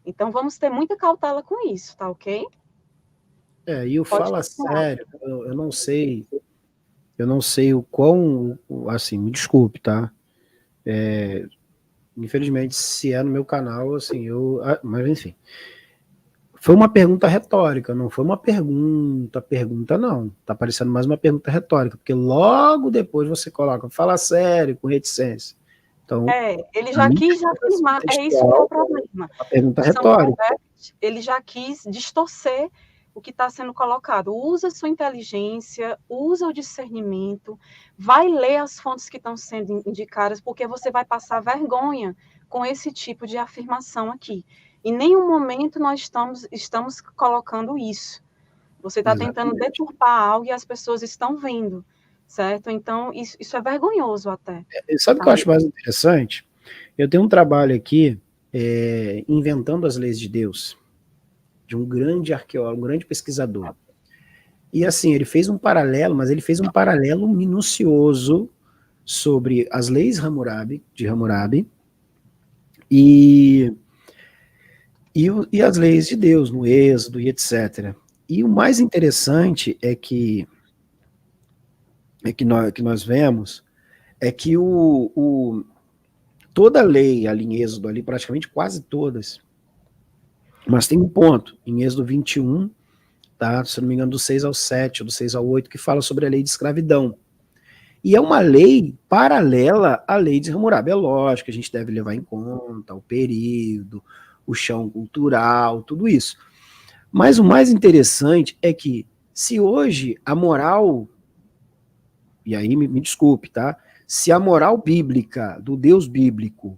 Então, vamos ter muita cautela com isso, tá ok? E o Fala Sério, eu não sei o quão, assim, me desculpe, tá? Infelizmente, se é no meu canal, assim, mas enfim. Foi uma pergunta retórica, não foi uma pergunta não. Tá parecendo mais uma pergunta retórica, porque logo depois você coloca, fala sério, com reticência. Então, ele já quis afirmar, é isso que é o problema. Uma pergunta retórica. Ele já quis distorcer o que está sendo colocado. Usa sua inteligência, usa o discernimento, vai ler as fontes que estão sendo indicadas, porque você vai passar vergonha com esse tipo de afirmação aqui. Em nenhum momento nós estamos colocando isso. Você está tentando deturpar algo e as pessoas estão vendo, certo? Então, isso é vergonhoso até. Sabe o que eu acho mais interessante? Eu tenho um trabalho aqui, inventando as leis de Deus, de um grande arqueólogo, um grande pesquisador. E assim, ele fez um paralelo, mas ele fez um paralelo minucioso sobre as leis de Hammurabi e as leis de Deus, no Êxodo e etc. E o mais interessante é que nós vemos é que toda a lei ali em Êxodo, ali, praticamente quase todas, mas tem um ponto, em Êxodo 21, tá, se não me engano, do 6 ao 7, ou do 6 ao 8, que fala sobre a lei de escravidão. E é uma lei paralela à lei de Hammurabi. É lógico que a gente deve levar em conta o período, o chão cultural, tudo isso. Mas o mais interessante é que, se hoje a moral, e aí me desculpe, tá? Se a moral bíblica, do Deus bíblico,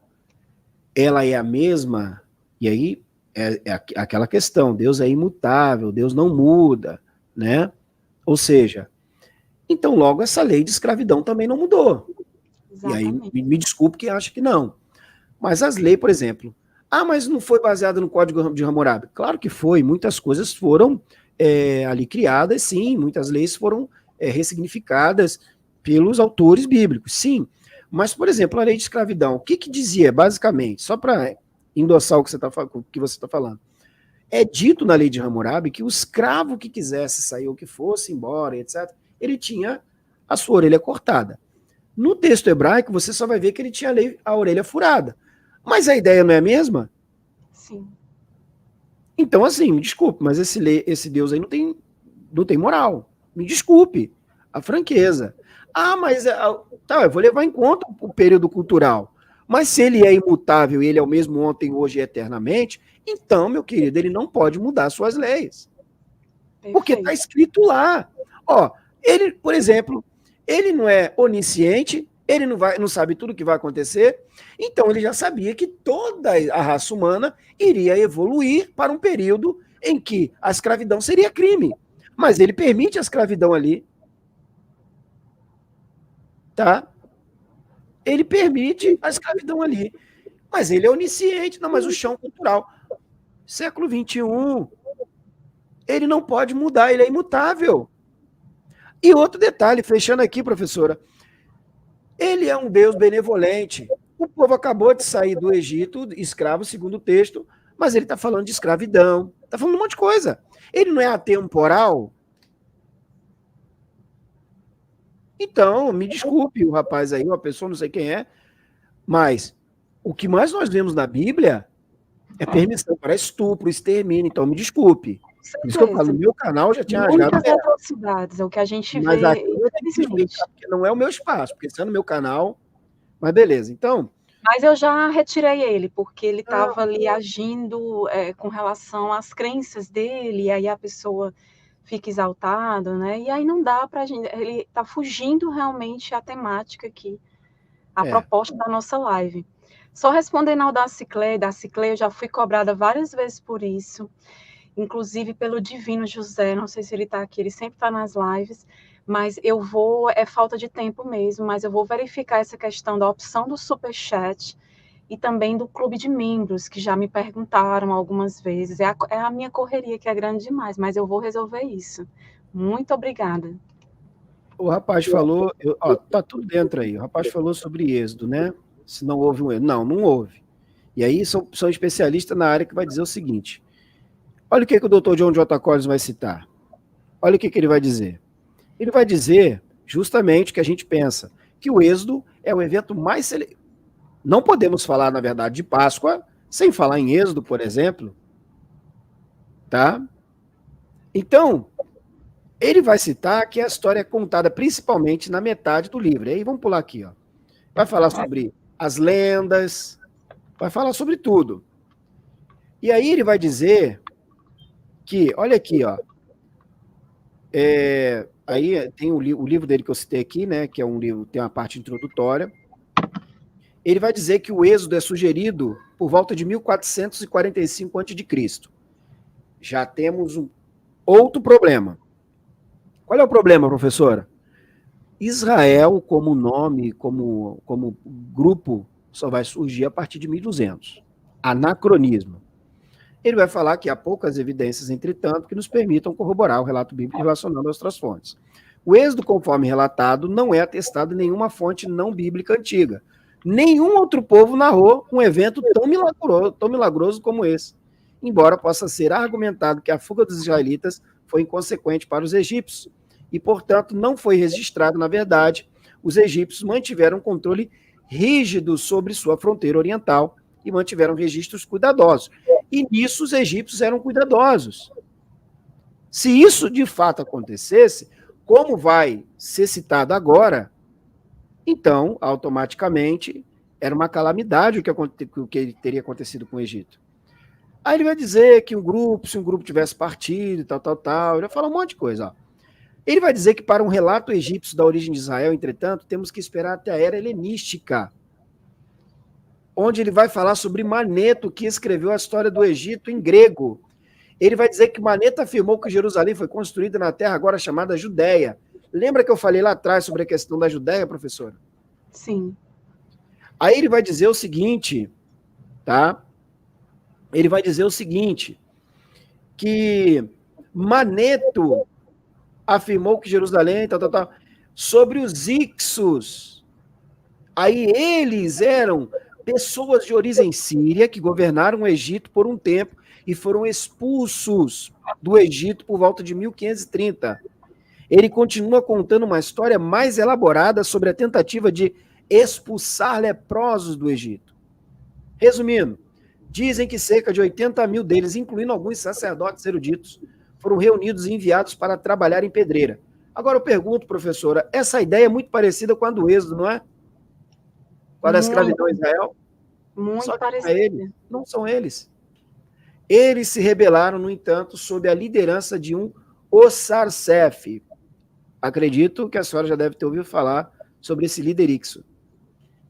ela é a mesma, e aí é aquela questão, Deus é imutável, Deus não muda, né? Ou seja, então logo essa lei de escravidão também não mudou. E aí, me desculpe quem acha que não. Mas as leis, por exemplo, mas não foi baseada no Código de Hammurabi? Claro que foi, muitas coisas foram ali criadas, sim, muitas leis foram ressignificadas pelos autores bíblicos, sim. Mas, por exemplo, a lei de escravidão, o que dizia, basicamente, só para endossar o que você está falando, é dito na lei de Hammurabi que o escravo que quisesse sair ou que fosse embora, etc., ele tinha a sua orelha cortada. No texto hebraico, você só vai ver que ele tinha a orelha furada. Mas a ideia não é a mesma? Sim. Então, assim, me desculpe, mas esse Deus aí não tem moral. Me desculpe a franqueza. Mas tá, eu vou levar em conta o período cultural. Mas se ele é imutável e ele é o mesmo ontem, hoje e eternamente, então, meu querido, ele não pode mudar suas leis. Perfeito. Porque está escrito lá. Ele, por exemplo, ele não é onisciente, ele não sabe tudo o que vai acontecer, então ele já sabia que toda a raça humana iria evoluir para um período em que a escravidão seria crime. Mas ele permite a escravidão ali. Tá? Ele permite a escravidão ali. Mas ele é onisciente, não, mas o chão cultural. Século XXI, ele não pode mudar, ele é imutável. E outro detalhe, fechando aqui, professora, ele é um Deus benevolente. O povo acabou de sair do Egito, escravo, segundo o texto, mas ele está falando de escravidão, está falando um monte de coisa. Ele não é atemporal? Então, me desculpe o rapaz aí, uma pessoa, não sei quem é, mas o que mais nós vemos na Bíblia é permissão para estupro, extermínio, então me desculpe. Por isso que eu falo, no meu canal já tinha rasgado. Muitas atrocidades, é o que a gente vê, infelizmente. Porque não é o meu espaço, porque se é no meu canal, mas beleza, então... Mas eu já retirei ele, porque ele estava ali agindo com relação às crenças dele, e aí a pessoa fica exaltada, né? E aí não dá para a gente... Ele está fugindo realmente à temática aqui, a proposta da nossa live. Só respondendo ao da Ciclé eu já fui cobrada várias vezes por isso, inclusive pelo Divino José, não sei se ele está aqui, ele sempre está nas lives, mas eu vou, é falta de tempo mesmo, mas eu vou verificar essa questão da opção do Superchat e também do clube de membros, que já me perguntaram algumas vezes. É a minha correria que é grande demais, mas eu vou resolver isso. Muito obrigada. O rapaz falou, tá tudo dentro aí, o rapaz falou sobre êxodo, né? Se não houve um êxodo. Não houve. E aí são especialistas na área que vai dizer o seguinte, olha o que o Dr. John J. Collins vai citar. Olha o que ele vai dizer. Ele vai dizer justamente o que a gente pensa, que o êxodo é o evento mais... Não podemos falar, na verdade, de Páscoa sem falar em êxodo, por exemplo. Tá? Então, ele vai citar que a história é contada principalmente na metade do livro. E aí vamos pular aqui. Vai falar sobre as lendas, vai falar sobre tudo. E aí ele vai dizer que, olha aqui, aí tem o livro dele que eu citei aqui, né, que é um livro, tem uma parte introdutória. Ele vai dizer que o êxodo é sugerido por volta de 1445 a.C. Já temos outro problema. Qual é o problema, professora? Israel, como nome, como grupo, só vai surgir a partir de 1200. Anacronismo. Ele vai falar que há poucas evidências, entretanto, que nos permitam corroborar o relato bíblico relacionado às outras fontes. O êxodo, conforme relatado, não é atestado em nenhuma fonte não bíblica antiga. Nenhum outro povo narrou um evento tão milagroso como esse, embora possa ser argumentado que a fuga dos israelitas foi inconsequente para os egípcios, e, portanto, não foi registrado, na verdade, os egípcios mantiveram um controle rígido sobre sua fronteira oriental e mantiveram registros cuidadosos. E nisso os egípcios eram cuidadosos. Se isso de fato acontecesse, como vai ser citado agora, então, automaticamente, era uma calamidade o que teria acontecido com o Egito. Aí ele vai dizer que se um grupo tivesse partido, tal, ele vai falar um monte de coisa. Ele vai dizer que para um relato egípcio da origem de Israel, entretanto, temos que esperar até a era helenística, onde ele vai falar sobre Maneto, que escreveu a história do Egito em grego. Ele vai dizer que Maneto afirmou que Jerusalém foi construída na terra agora chamada Judéia. Lembra que eu falei lá atrás sobre a questão da Judéia, professora? Sim. Aí ele vai dizer o seguinte, tá? Ele vai dizer o seguinte, que Maneto afirmou que Jerusalém, tal, sobre os Ixos. Aí eles eram pessoas de origem síria que governaram o Egito por um tempo e foram expulsos do Egito por volta de 1530. Ele continua contando uma história mais elaborada sobre a tentativa de expulsar leprosos do Egito. Resumindo, dizem que cerca de 80 mil deles, incluindo alguns sacerdotes eruditos, foram reunidos e enviados para trabalhar em pedreira. Agora eu pergunto, professora, essa ideia é muito parecida com a do Êxodo, não é? Com a da escravidão em Israel? Muito Só que parecida. eles, não são eles. Eles se rebelaram, no entanto, sob a liderança de um Osarsef. Acredito que a senhora já deve ter ouvido falar sobre esse líder Ixo,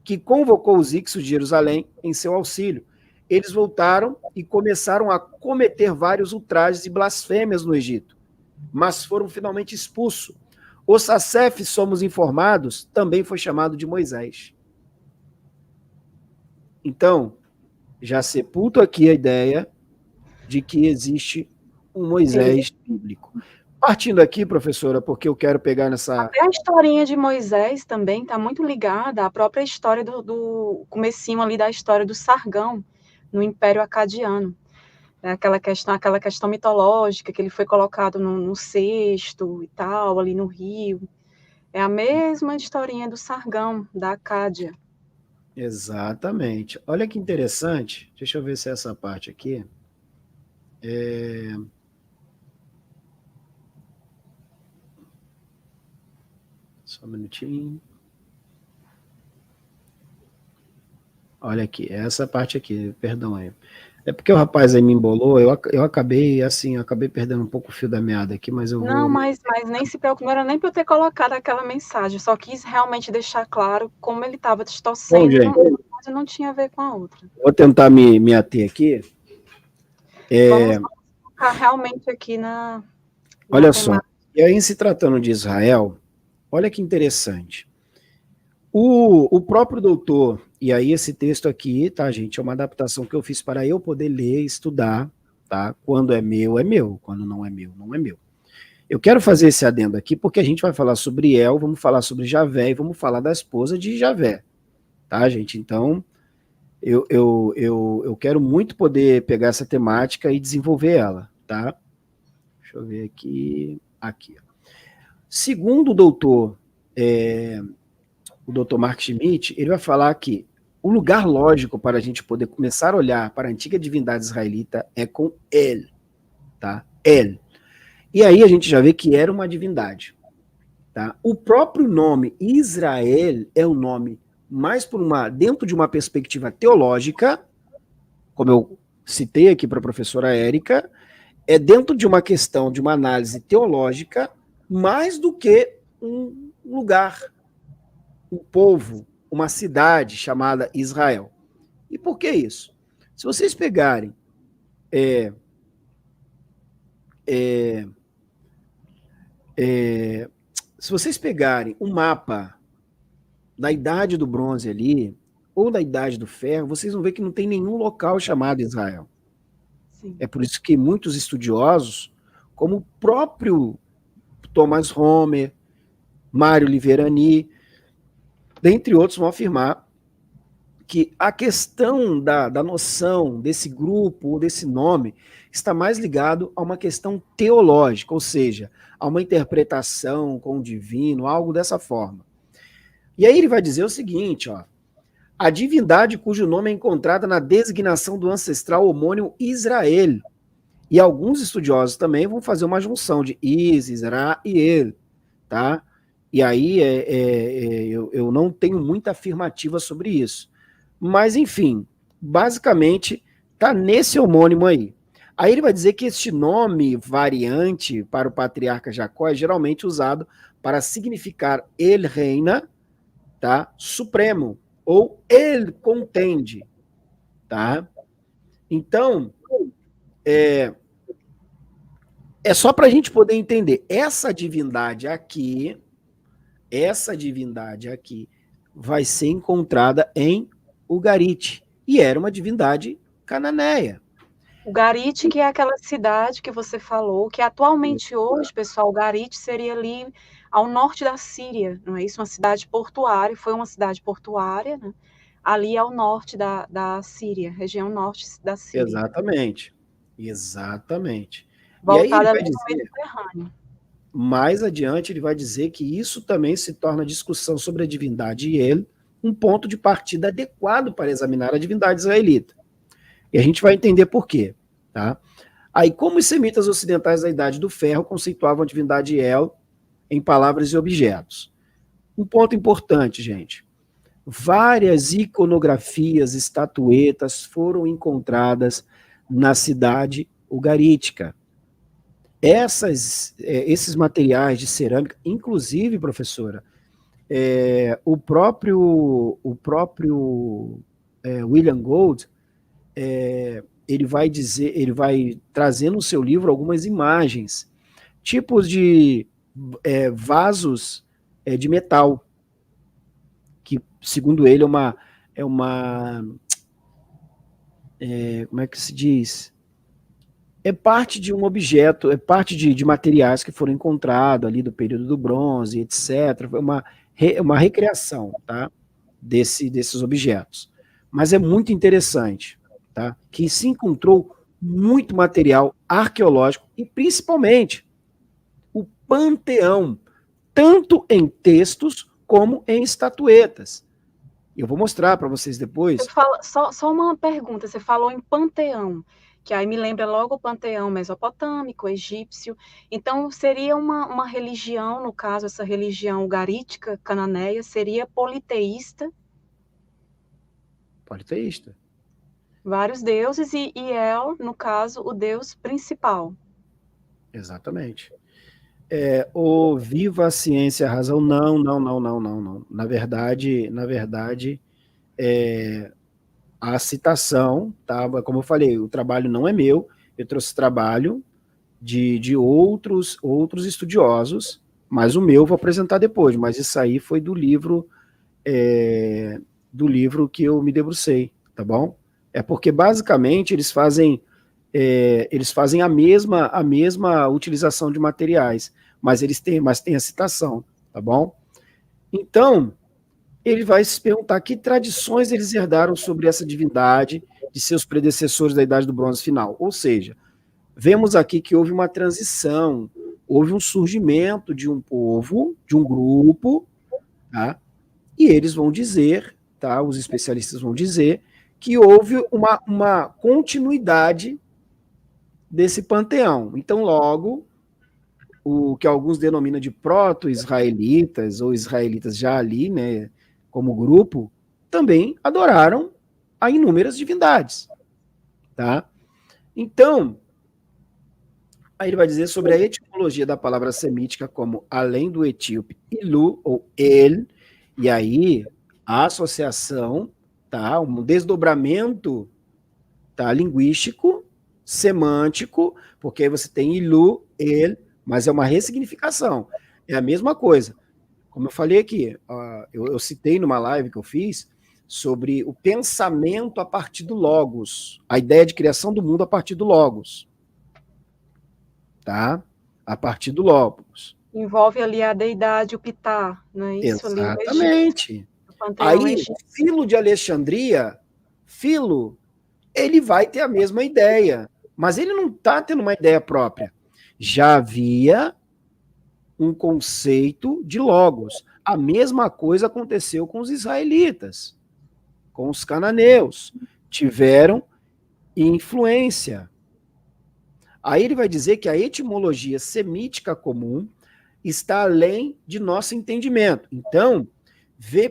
que convocou os Ixos de Jerusalém em seu auxílio. Eles voltaram e começaram a cometer vários ultrajes e blasfêmias no Egito, mas foram finalmente expulsos. O Sassef, somos informados, também foi chamado de Moisés. Então, já sepulto aqui a ideia de que existe um Moisés bíblico. Partindo aqui, professora, porque eu quero pegar nessa... Até a historinha de Moisés também está muito ligada à própria história do comecinho ali da história do Sargão, no Império Acadiano. É aquela questão mitológica, que ele foi colocado no cesto e tal, ali no rio. É a mesma historinha do Sargão, da Acádia. Exatamente. Olha que interessante. Deixa eu ver se é essa parte aqui. Só um minutinho. Olha aqui, essa parte aqui, perdão aí. É porque o rapaz aí me embolou, eu acabei perdendo um pouco o fio da meada aqui, mas eu vou... Não, mas nem se preocupe, não era nem para eu ter colocado aquela mensagem, só quis realmente deixar claro como ele estava distorcendo, mas não tinha a ver com a outra. Vou tentar me ater aqui. Vamos focar realmente aqui na olha só, e aí se tratando de Israel, olha que interessante. O próprio doutor, e aí esse texto aqui, tá, gente, é uma adaptação que eu fiz para eu poder ler e estudar, tá? Quando é meu, quando não é meu, não é meu. Eu quero fazer esse adendo aqui porque a gente vai falar sobre El, vamos falar sobre Javé e vamos falar da esposa de Javé, tá, gente? Então, eu quero muito poder pegar essa temática e desenvolver ela, tá? Deixa eu ver aqui. Aqui. Segundo o doutor Mark Schmidt, ele vai falar que o lugar lógico para a gente poder começar a olhar para a antiga divindade israelita é com El, tá? El. E aí a gente já vê que era uma divindade, tá? O próprio nome Israel é um nome mais dentro de uma perspectiva teológica, como eu citei aqui para a professora Érica, é dentro de uma questão de uma análise teológica mais do que um lugar, um povo, uma cidade chamada Israel. E por que isso? Se vocês pegarem se vocês pegarem um mapa da Idade do Bronze ali, ou da Idade do Ferro, vocês vão ver que não tem nenhum local chamado Israel. Sim. É por isso que muitos estudiosos, como o próprio Thomas Homer, Mário Liverani, dentre outros, vão afirmar que a questão da noção desse grupo ou desse nome está mais ligado a uma questão teológica, ou seja, a uma interpretação com o divino, algo dessa forma. E aí ele vai dizer o seguinte, ó, a divindade cujo nome é encontrada na designação do ancestral homônimo Israel. E alguns estudiosos também vão fazer uma junção de Is, Ra e El, tá? E aí eu não tenho muita afirmativa sobre isso. Mas, enfim, basicamente está nesse homônimo aí. Aí ele vai dizer que este nome variante para o patriarca Jacó é geralmente usado para significar ele reina, tá? Supremo, ou ele contende, tá? Então, é só para a gente poder entender, essa divindade aqui, vai ser encontrada em Ugarit, e era uma divindade cananeia. Ugarit, que é aquela cidade que você falou, que atualmente hoje, pessoal, Ugarit seria ali ao norte da Síria, não é isso? Uma cidade portuária, foi uma cidade portuária, né? Ali ao norte da Síria, região norte da Síria. Exatamente. Exatamente. E aí ele Voltada ali vai para o dizer, Mediterrâneo. mais adiante, ele vai dizer que isso também se torna a discussão sobre a divindade e ele um ponto de partida adequado para examinar a divindade israelita. E a gente vai entender por quê. Tá? Aí, como os semitas ocidentais da Idade do Ferro conceituavam a divindade El em palavras e objetos? Um ponto importante, gente. Várias iconografias, estatuetas foram encontradas na cidade ugarítica. Esses materiais de cerâmica, inclusive, professora, o próprio William Gold, ele vai dizer, ele vai trazer no seu livro algumas imagens, tipos de vasos de metal, que segundo ele como é que se diz? É parte de um objeto, é parte de materiais que foram encontrados ali do período do bronze, etc. Foi uma recriação, tá? Desses objetos. Mas é muito interessante, tá? Que se encontrou muito material arqueológico e principalmente o panteão, tanto em textos como em estatuetas. Eu vou mostrar para vocês depois. Só uma pergunta, você falou em panteão, que aí me lembra logo o panteão mesopotâmico, egípcio. Então, seria uma religião, no caso, essa religião ugarítica, cananeia, seria politeísta, Politeísta. vários deuses, e El, no caso, o deus principal. Exatamente. O viva a ciência, a razão, não, não, não, não, não, não. Na verdade, a citação, tá? Como eu falei, o trabalho não é meu, eu trouxe trabalho de outros estudiosos, mas o meu eu vou apresentar depois, mas isso aí foi do livro que eu me debrucei, tá bom? É porque basicamente eles fazem a mesma utilização de materiais, mas tem a citação, tá bom? Então, ele vai se perguntar que tradições eles herdaram sobre essa divindade de seus predecessores da Idade do Bronze Final. Ou seja, vemos aqui que houve uma transição, houve um surgimento de um povo, de um grupo, tá? E eles vão dizer, tá? Os especialistas vão dizer que houve uma continuidade desse panteão. Então, logo, o que alguns denominam de proto-israelitas ou israelitas já ali, né, como grupo, também adoraram a inúmeras divindades, tá? Então, aí ele vai dizer sobre a etimologia da palavra semítica como além do etíope ilu ou el, e aí a associação, tá, um desdobramento, tá, linguístico, semântico, porque aí você tem ilu, el, mas é uma ressignificação. É a mesma coisa. Como eu falei aqui, eu citei numa live que eu fiz sobre o pensamento a partir do logos, a ideia de criação do mundo a partir do logos, tá? A partir do logos. Envolve ali a deidade, o Ptah, não é isso ali, o egípcio, Exatamente. o panteão Aí, egípcio. Filo de Alexandria, Filo, ele vai ter a mesma ideia, mas ele não está tendo uma ideia própria. Já havia um conceito de logos. A mesma coisa aconteceu com os israelitas, com os cananeus. Tiveram influência. Aí ele vai dizer que a etimologia semítica comum está além de nosso entendimento. Então,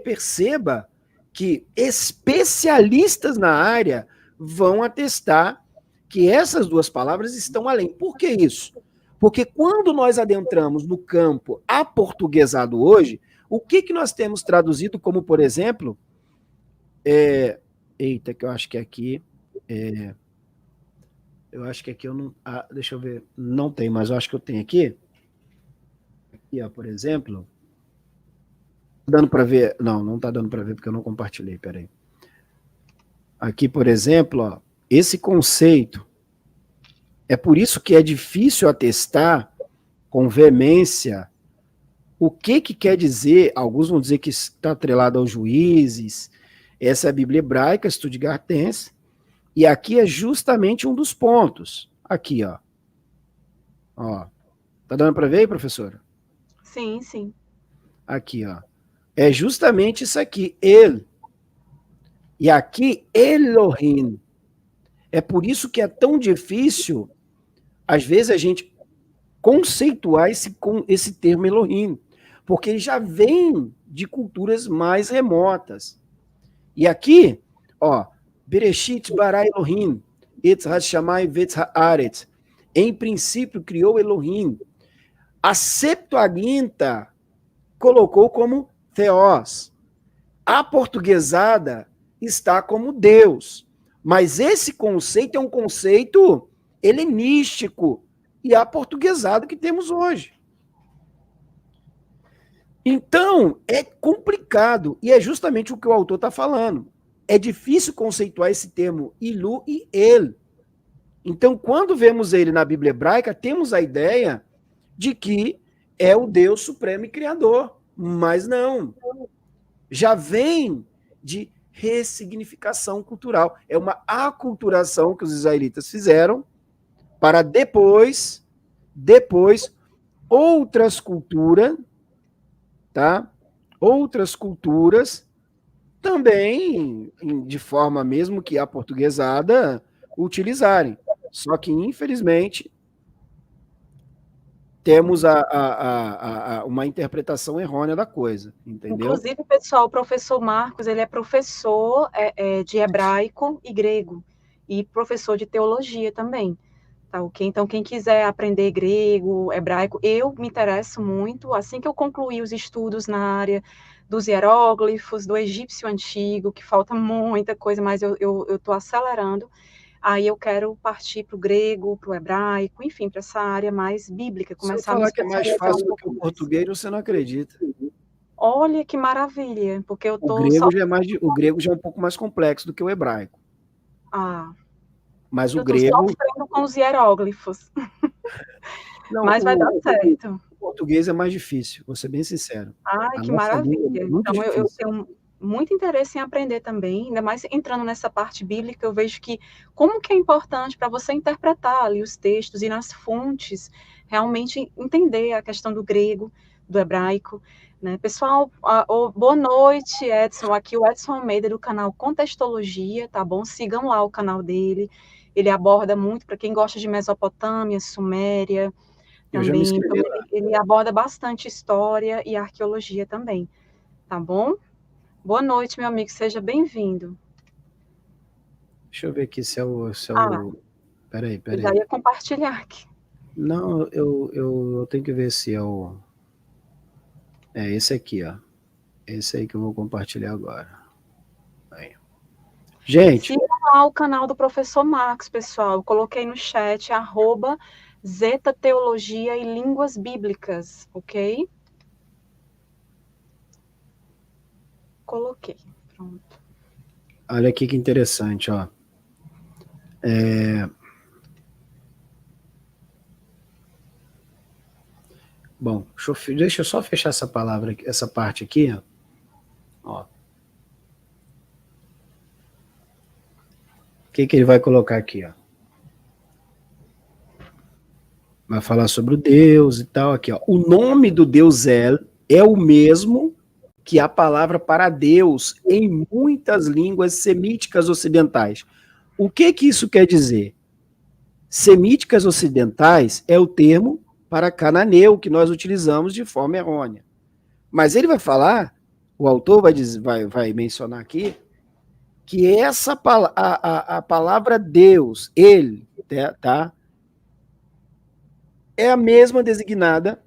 perceba que especialistas na área vão atestar que essas duas palavras estão além. Por que isso? Porque quando nós adentramos no campo aportuguesado hoje, o que nós temos traduzido como, por exemplo, eita, que eu acho que aqui, eu acho que aqui eu não, deixa eu ver, não tem, mas eu acho que eu tenho aqui, ó, por exemplo, Dando para ver? Não, não está dando para ver porque eu não compartilhei, peraí. Aqui, por exemplo, ó, esse conceito, é por isso que é difícil atestar com veemência o que quer dizer, alguns vão dizer que está atrelado aos juízes, essa é a Bíblia hebraica, Stuttgartense, e aqui é justamente um dos pontos. Aqui, ó. Ó. Tá dando para ver aí, professora? Sim, sim. Aqui, ó. É justamente isso aqui, ele. E aqui, Elohim. É por isso que é tão difícil, às vezes, a gente conceituar esse termo Elohim, porque ele já vem de culturas mais remotas. E aqui, ó, Bereshit bara Elohim, etz ha-shamayim vetz haaretz. Em princípio criou Elohim. A Septuaginta colocou como Theos. A portuguesada está como Deus. Mas esse conceito é um conceito helenístico e aportuguesado que temos hoje. Então, é complicado, e é justamente o que o autor está falando. É difícil conceituar esse termo Ilu e El. Então, quando vemos ele na Bíblia hebraica, temos a ideia de que é o Deus supremo e criador. Mas não. Já vem de ressignificação cultural. É uma aculturação que os israelitas fizeram para depois outras culturas, tá? Outras culturas também, de forma mesmo que aportuguesada, utilizarem. Só que, infelizmente, temos uma interpretação errônea da coisa, entendeu? Inclusive, pessoal, o professor Marcos, ele é professor de hebraico e grego, e professor de teologia também. Tá, ok? Então, quem quiser aprender grego, hebraico, eu me interesso muito. Assim que eu concluir os estudos na área dos hieróglifos, do egípcio antigo, que falta muita coisa, mas eu estou acelerando, aí eu quero partir para o grego, para o hebraico, enfim, para essa área mais bíblica, Se eu começar a me falar que é mais especializar fácil um do que pouco o mais. português, você não acredita. Olha que maravilha, porque eu O estou grego só... já o grego já é um pouco mais complexo do que o hebraico. Ah, Mas o eu estou grego. sofrendo com os hieróglifos, Não, mas vai dar certo. o português é mais difícil, vou ser bem sincero. Ai, A que nossa língua maravilha. é muito Então, eu difícil. tenho muito interesse em aprender também, ainda mais entrando nessa parte bíblica, eu vejo que como que é importante para você interpretar ali os textos e nas fontes, realmente entender a questão do grego, do hebraico, né? Pessoal, boa noite, Edson. Aqui o Edson Almeida do canal Contextologia, tá bom? Sigam lá o canal dele. Ele aborda muito para quem gosta de Mesopotâmia, Suméria, Eu já me também. Então, inscrevi lá. ele aborda bastante história e arqueologia também, tá bom? Boa noite, meu amigo, seja bem-vindo. Deixa eu ver aqui se é o. Ah, Peraí. eu já ia compartilhar aqui. Não, eu tenho que ver se é o. É esse aqui, ó. Esse aí que eu vou compartilhar agora. Aí. Gente. Siga lá o canal do professor Marcos, pessoal. Eu coloquei no chat, @Zeta Teologia e Línguas Bíblicas, ok? Coloquei. Pronto. Olha aqui que interessante, ó. Bom, deixa eu só fechar essa palavra, essa parte aqui, ó. O que ele vai colocar aqui, ó? Vai falar sobre o Deus e tal, aqui, ó. O nome do Deus El é o mesmo que a palavra para Deus em muitas línguas semíticas ocidentais. O que isso quer dizer? Semíticas ocidentais é o termo para cananeu que nós utilizamos de forma errônea. Mas ele vai falar, o autor vai mencionar aqui, que essa a palavra Deus, ele, tá? É a mesma designada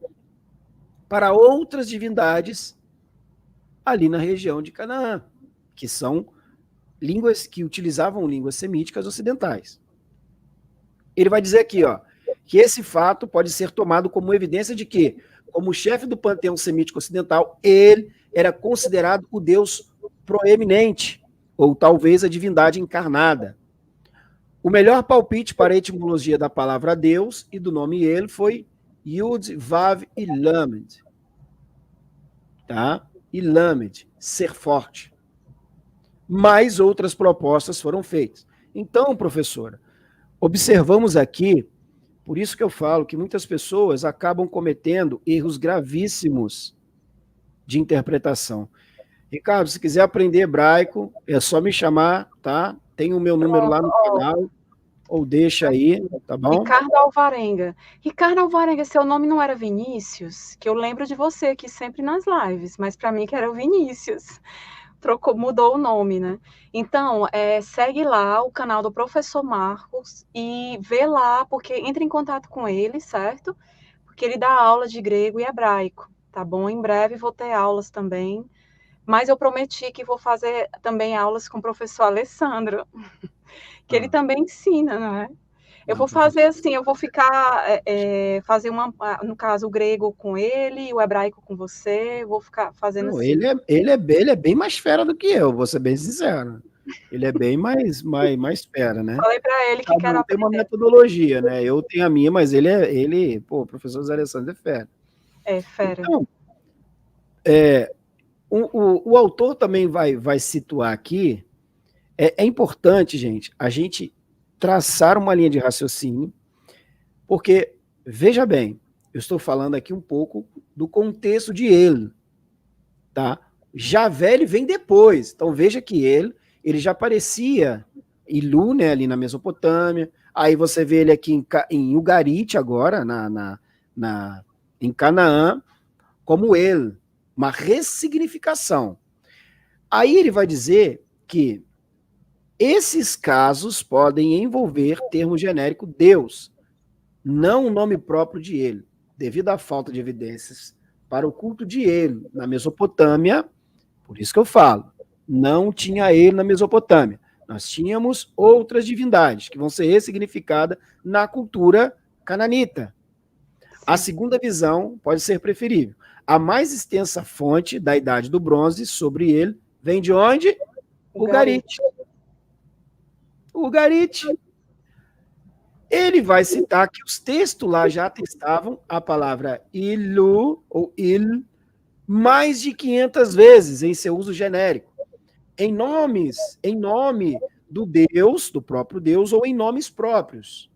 para outras divindades ali na região de Canaã, que são línguas que utilizavam línguas semíticas ocidentais. Ele vai dizer aqui, ó, que esse fato pode ser tomado como evidência de que, como chefe do panteão semítico ocidental, ele era considerado o Deus proeminente, ou talvez a divindade encarnada. O melhor palpite para a etimologia da palavra Deus e do nome ele foi Yud, Vav e Lamed. Tá? E Lamed, ser forte. Mais outras propostas foram feitas. Então, professora, observamos aqui, por isso que eu falo que muitas pessoas acabam cometendo erros gravíssimos de interpretação. Ricardo, se quiser aprender hebraico, é só me chamar, tá? Tem o meu número lá no canal, ou deixa aí, tá bom? Ricardo Alvarenga. Ricardo Alvarenga, seu nome não era Vinícius? Que eu lembro de você aqui sempre nas lives, mas para mim que era o Vinícius. Mudou o nome, né? Então, segue lá o canal do professor Marcos e vê lá, porque entra em contato com ele, certo? Porque ele dá aula de grego e hebraico, tá bom? Em breve vou ter aulas também, mas eu prometi que vou fazer também aulas com o professor Alessandro, que ele também ensina, não é? Eu vou fazer assim, eu vou ficar, fazer no caso, o grego com ele e o hebraico com você, vou ficar fazendo Não, assim. ele é bem mais fera do que eu, vou ser bem sincero. Ele é bem mais fera, né? Falei para ele que quero tem uma aprender. metodologia, né? Eu tenho a minha, mas pô, o professor Zé Alessandro é fera. É, fera. Então, o autor também vai situar aqui, é importante, gente, a gente traçar uma linha de raciocínio, porque, veja bem, eu estou falando aqui um pouco do contexto de ele, tá? Javé, ele vem depois, então veja que ele já aparecia Ilu, né, ali na Mesopotâmia, aí você vê ele aqui em Ugarit agora, em Canaã, como ele, uma ressignificação. Aí ele vai dizer que esses casos podem envolver termo genérico Deus, não o nome próprio de ele, devido à falta de evidências para o culto de ele na Mesopotâmia. Por isso que eu falo, não tinha ele na Mesopotâmia. Nós tínhamos outras divindades que vão ser ressignificadas na cultura cananita. A segunda visão pode ser preferível. A mais extensa fonte da Idade do Bronze sobre ele vem de onde? Ugarit. Ugarit. Ele vai citar que os textos lá já atestavam a palavra ilu ou il mais de 500 vezes em seu uso genérico, em nome do Deus, do próprio Deus, ou em nomes próprios.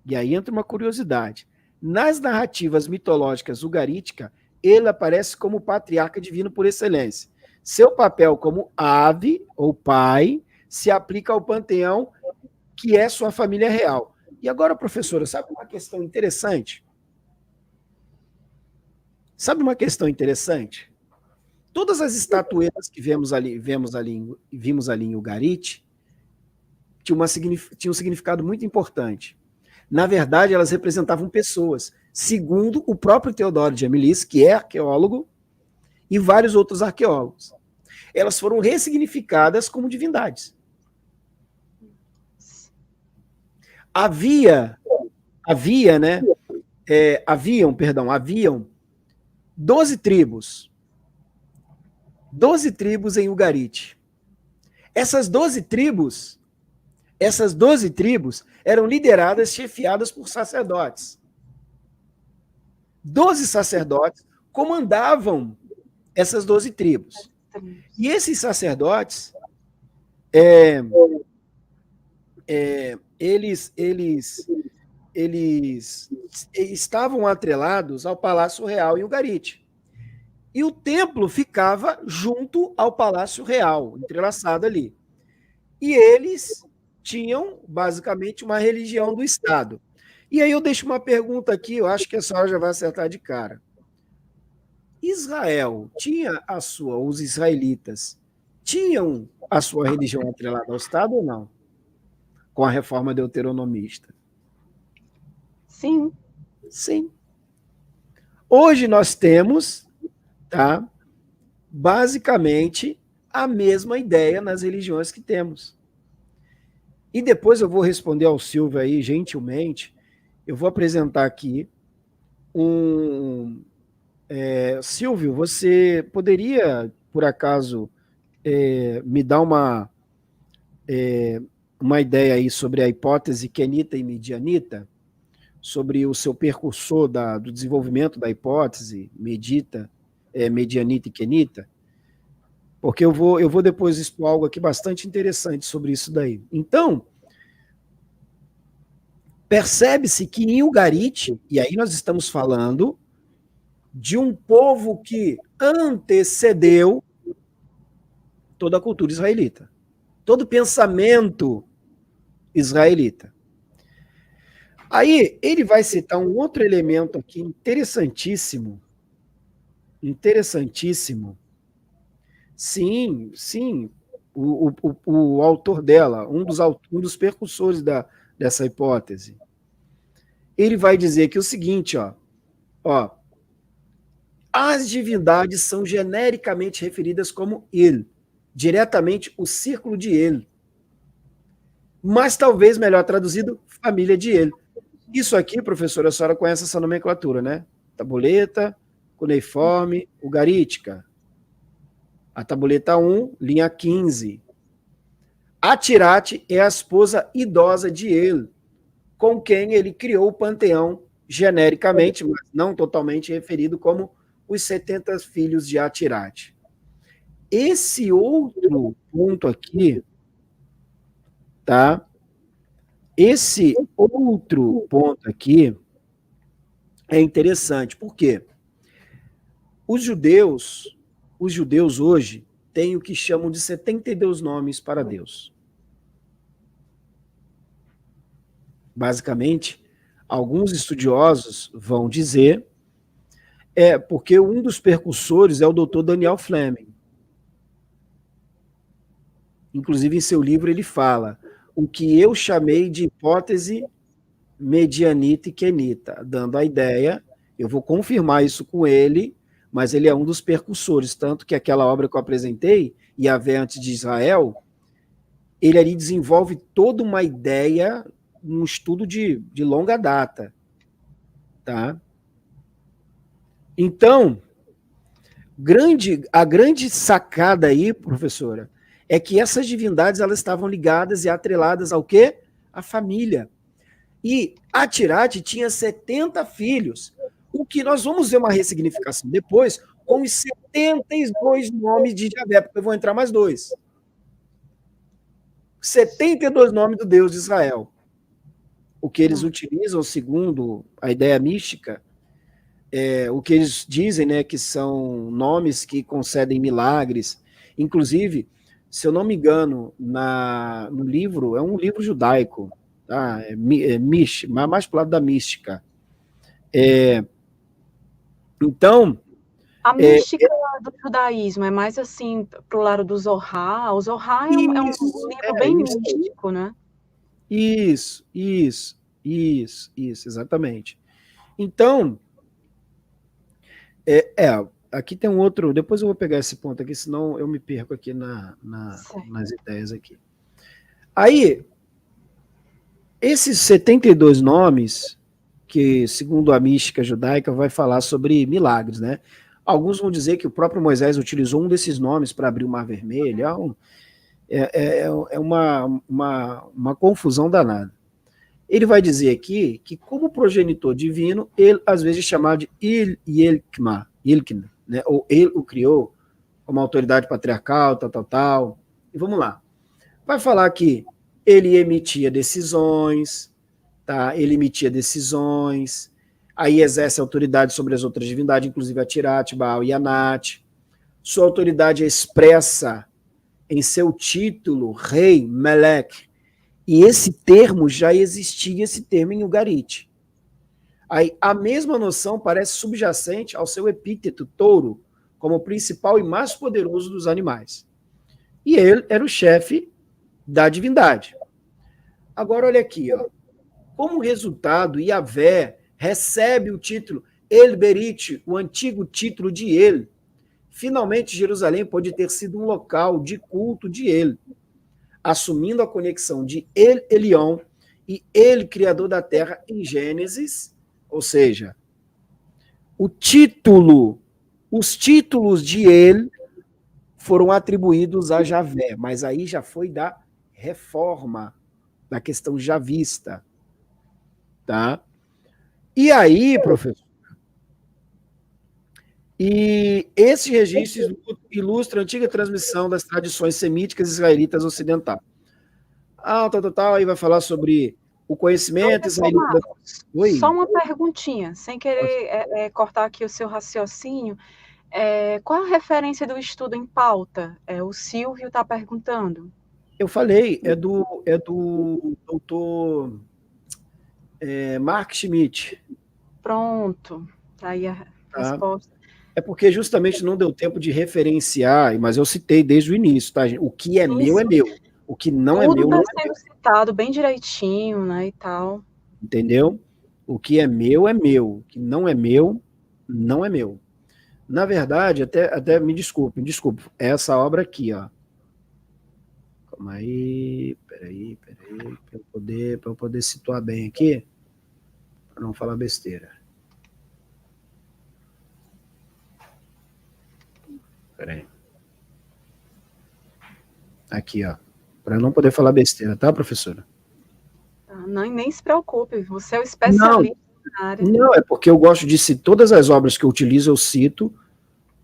E aí entra uma curiosidade. Nas narrativas mitológicas ugaríticas, ele aparece como patriarca divino por excelência. Seu papel como ave ou pai se aplica ao panteão que é sua família real. E agora, professora, sabe uma questão interessante? Todas as estatuetas que vimos ali em Ugarit tinham um significado muito importante. Na verdade, elas representavam pessoas, segundo o próprio Teodoro de Amilis, que é arqueólogo, e vários outros arqueólogos. Elas foram ressignificadas como divindades. Haviam 12 tribos. 12 tribos em Ugarit. Essas 12 tribos eram lideradas, chefiadas por sacerdotes. 12 sacerdotes comandavam essas 12 tribos. E esses sacerdotes, eles estavam atrelados ao Palácio Real em Ugarit. E o templo ficava junto ao Palácio Real, entrelaçado ali. E eles tinham, basicamente, uma religião do Estado. E aí eu deixo uma pergunta aqui, eu acho que a senhora já vai acertar de cara. Israel tinha os israelitas tinham a sua religião atrelada ao Estado ou não? Com a reforma deuteronomista. Sim. Sim. Hoje nós temos, basicamente, a mesma ideia nas religiões que temos. E depois eu vou responder ao Silvio aí, gentilmente, eu vou apresentar aqui Silvio, você poderia, por acaso, me dar uma ideia aí sobre a hipótese kenita e medianita, sobre o seu percursor do desenvolvimento da hipótese medianita e kenita? Porque eu vou depois expor algo aqui bastante interessante sobre isso daí. Então, percebe-se que em Ugarit, e aí nós estamos falando de um povo que antecedeu toda a cultura israelita, todo pensamento israelita. Aí ele vai citar um outro elemento aqui interessantíssimo. Sim, sim. O autor dela, um dos percursores dessa hipótese, ele vai dizer que é o seguinte, ó, as divindades são genericamente referidas como El, diretamente o círculo de El, mas talvez melhor traduzido, família de El. Isso aqui, professora, a senhora conhece essa nomenclatura, né? Tabuleta, cuneiforme, ugarítica. A tabuleta 1, linha 15. A Tirate é a esposa idosa de El, com quem ele criou o panteão genericamente, mas não totalmente referido como os 70 filhos de Atirate. Esse outro ponto aqui, tá? Esse outro ponto aqui é interessante, por quê? Os judeus hoje têm o que chamam de 72 nomes para Deus. Basicamente, alguns estudiosos vão dizer porque um dos percursores é o Dr. Daniel Fleming. Inclusive, em seu livro, ele fala o que eu chamei de hipótese medianita e kenita, dando a ideia, eu vou confirmar isso com ele, mas ele é um dos percursores, tanto que aquela obra que eu apresentei, Yahvé antes de Israel, ele ali desenvolve toda uma ideia, um estudo de longa data. Tá? Então, a grande sacada aí, professora, é que essas divindades elas estavam ligadas e atreladas ao quê? A família. E Atirate tinha 70 filhos, o que nós vamos ver uma ressignificação depois com os 72 nomes de Javé, porque eu vou entrar mais dois. 72 nomes do Deus de Israel. O que eles utilizam, segundo a ideia mística, o que eles dizem, né, que são nomes que concedem milagres. Inclusive, se eu não me engano, no livro, é um livro judaico, tá? Mais para o lado da mística. Então... A mística do judaísmo é mais assim para o lado do Zohar. O Zohar é um livro bem místico, né? Isso, exatamente. Então, aqui tem um outro, depois eu vou pegar esse ponto aqui, senão eu me perco aqui nas ideias aqui. Aí, esses 72 nomes, que segundo a mística judaica vai falar sobre milagres, né? Alguns vão dizer que o próprio Moisés utilizou um desses nomes para abrir o Mar Vermelho, uma confusão danada. Ele vai dizer aqui que, como progenitor divino, ele às vezes é chamado de Ilkna, né? Ou ele o criou como autoridade patriarcal, tal. E vamos lá. Vai falar que ele emitia decisões, tá? Aí exerce autoridade sobre as outras divindades, inclusive a Tirate, Baal e Anat. Sua autoridade é expressa em seu título, rei, Melech. E esse termo já existia, esse termo em Ugarit. Aí a mesma noção parece subjacente ao seu epíteto, touro, como o principal e mais poderoso dos animais. E ele era o chefe da divindade. Agora olha aqui, como resultado, Yahvé recebe o título El Berit, o antigo título de El. Finalmente, Jerusalém pode ter sido um local de culto de El, assumindo a conexão de El Elyon e ele, criador da terra, em Gênesis, ou seja, os títulos de ele foram atribuídos a Javé, mas aí já foi da reforma, da questão javista, tá? E aí, professor, e esse registro ilustra a antiga transmissão das tradições semíticas israelitas ocidentais. Aí vai falar sobre o conhecimento israelita. Marcos, só uma perguntinha, sem querer cortar aqui o seu raciocínio. Qual a referência do estudo em pauta? O Silvio está perguntando. Eu falei, é do doutor Mark Schmidt. Pronto, tá aí a resposta. É porque justamente não deu tempo de referenciar, mas eu citei desde o início, tá, gente? O que é meu é meu. O que não é meu não é meu. Tudo está sendo citado bem direitinho, né, e tal. Entendeu? O que é meu é meu. O que não é meu, não é meu. Na verdade, até me desculpe, essa obra aqui, ó. Calma aí, peraí, para eu poder situar bem aqui, para não falar besteira. Peraí. Aqui, ó. Para não poder falar besteira, tá, professora? Não, nem se preocupe, você é o especialista na área. Não, é porque eu gosto de citar todas as obras que eu utilizo, eu cito,